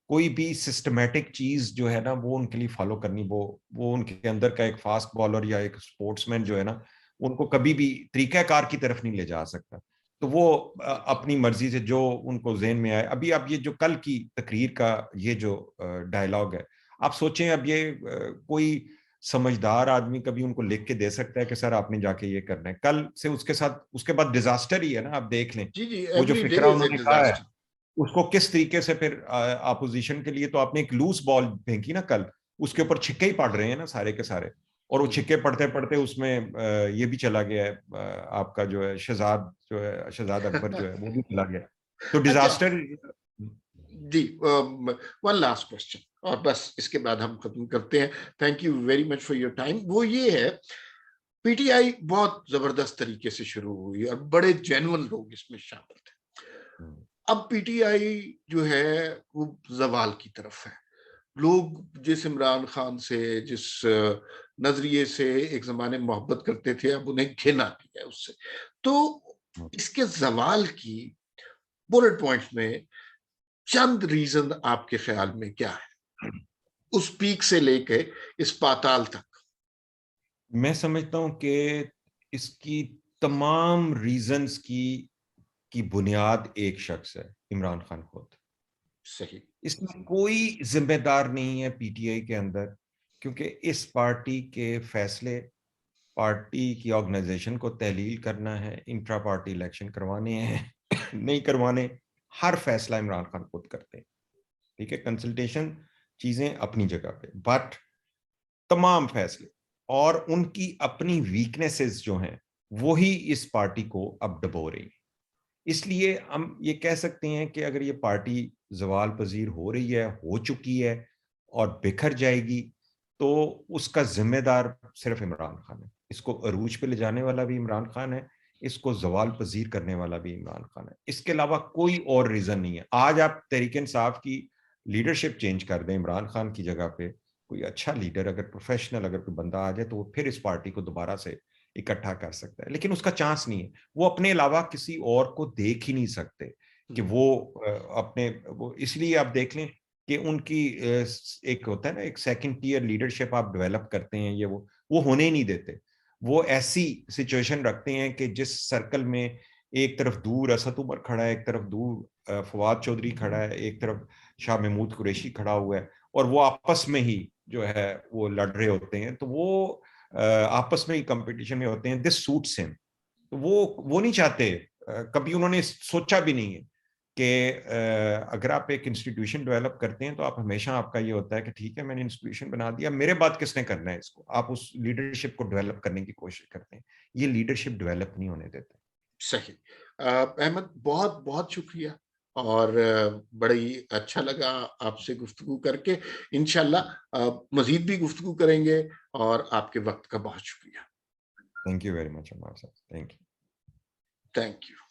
कोई भी सिस्टमैटिक चीज़ जो है ना वो उनके लिए फ़ॉलो करनी, वो उनके अंदर का एक फ़ास्ट बॉलर या एक स्पोर्ट्समैन जो है ना, उनको कभी भी तरीक़ाकार की तरफ नहीं ले जा सकता। तो वो अपनी मर्ज़ी से जो उनको ज़हन में आए, अभी आप ये जो कल की तकरीर का ये जो डायलॉग है, आप सोचें अब ये कोई समझदार आदमी कभी उनको लिख के दे सकता है कि सर आपने जाके ये करना है। कल से उसके साथ उसके बाद डिज़ास्टर ही है ना, आप देख लें। जी, जी, वो जो एवरी डे फ़िक्रा इज़ अ उन्होंने कहा है, डिज़ास्टर। उसको किस तरीके से फिर अपोज़िशन के लिए तो आपने एक लूज़ बॉल फेंकी ना कल, उसके ऊपर छिक्के ही पड़ रहे हैं ना सारे के सारे। और वो जी, छिक्के पड़ते-पड़ते उसमें ये भी चला गया है, आपका जो है शहज़ाद अकबर जो है वो भी चला गया। तो अच्छा डिज़ास्टर। जी, वन लास्ट क्वेश्चन और बस इसके बाद हम खत्म करते हैं। Thank you very much for your time. वो ये है, पीटीआई बहुत जबरदस्त तरीके से शुरू हुई और बड़े जेन्युइन लोग इसमें शामिल थे। हुँ, अब पीटीआई जो है वो जवाल की तरफ है। लोग जिस इमरान खान से, जिस नजरिए से एक जमाने में मोहब्बत करते थे, अब उन्हें घिन आती है उससे। तो हुँ। इसके जवाल की बुलेट पॉइंट्स में चंद रीजन आपके ख्याल में क्या है, उस पीक से लेके इस पाताल तक? मैं समझता हूँ कि इसकी तमाम रीज़न्स की बुनियाद एक शख्स है, इमरान खान खुद। सही। इसमें कोई ज़िम्मेदार नहीं है पीटीआई के अंदर, क्योंकि इस पार्टी के फैसले, पार्टी की ऑर्गेनाइज़ेशन को तहलील करना है, इंट्रा पार्टी इलेक्शन करवाने हैं, नहीं करवाने, हर फैसला इमरान खान खुद करते हैं। ठीक है? कंसल्टेशन चीज़ें अपनी जगह पे, बट तमाम फैसले और उनकी अपनी वीकनेसेस जो हैं, वो ही इस पार्टी को अब डबो रही हैं। इसलिए हम ये कह सकते हैं कि अगर ये पार्टी ज़वाल पज़ीर हो रही है, हो चुकी है और बिखर जाएगी, तो उसका ज़िम्मेदार सिर्फ़ इमरान खान है। इसको अरूज पे ले जाने वाला भी इमरान खान है, इसको ज़वाल पज़ीर करने वाला भी इमरान खान है। इसके अलावा कोई और रीज़न नहीं है। आज आप तहरीक-ए-इंसाफ की लीडरशिप चेंज कर दें इमरान खान की जगह पे, कोई अच्छा लीडर अगर प्रोफ़ेशनल अगर कोई बंदा आ जाए, तो वो फिर इस पार्टी को दोबारा से इकट्ठा कर सकता है। लेकिन उसका चांस नहीं है। वो अपने अलावा किसी और को देख ही नहीं सकते कि हम्म, वो अपने वो इसलिए आप देख लें कि उनकी एक होता है ना एक सेकंड टियर लीडरशिप आप डेवलप करते हैं ये वो होने ही नहीं देते। वो ऐसी सिचुएशन रखते हैं कि जिस सर्कल में एक तरफ दूर असद उमर खड़ा है, एक तरफ दूर फवाद चौधरी खड़ा है, एक तरफ शाह महमूद कुरैशी खड़ा हुआ है, और वो आपस में ही जो है वो लड़ रहे होते हैं। तो वो आपस में ही कंपटीशन में होते हैं, दिस सूट्स हिम। वो नहीं चाहते, कभी उन्होंने सोचा भी नहीं है कि अगर आप एक इंस्टीट्यूशन डेवलप करते हैं तो आप हमेशा, आपका ये होता है कि ठीक है मैंने इंस्टीट्यूशन बना दिया, मेरे बाद किसने करना है इसको, आप उस लीडरशिप को डेवलप करने की कोशिश करते हैं। ये लीडरशिप डेवलप नहीं होने देते। सही। अहमद, बहुत-बहुत शुक्रिया, और बड़ा ही अच्छा लगा आपसे गुफ्तगू करके। इंशाल्लाह मज़ीद भी गुफ्तगू करेंगे, और आपके वक़्त का बहुत शुक्रिया। थैंक यू वेरी मच अम्मा साहब, थैंक यू। Thank you.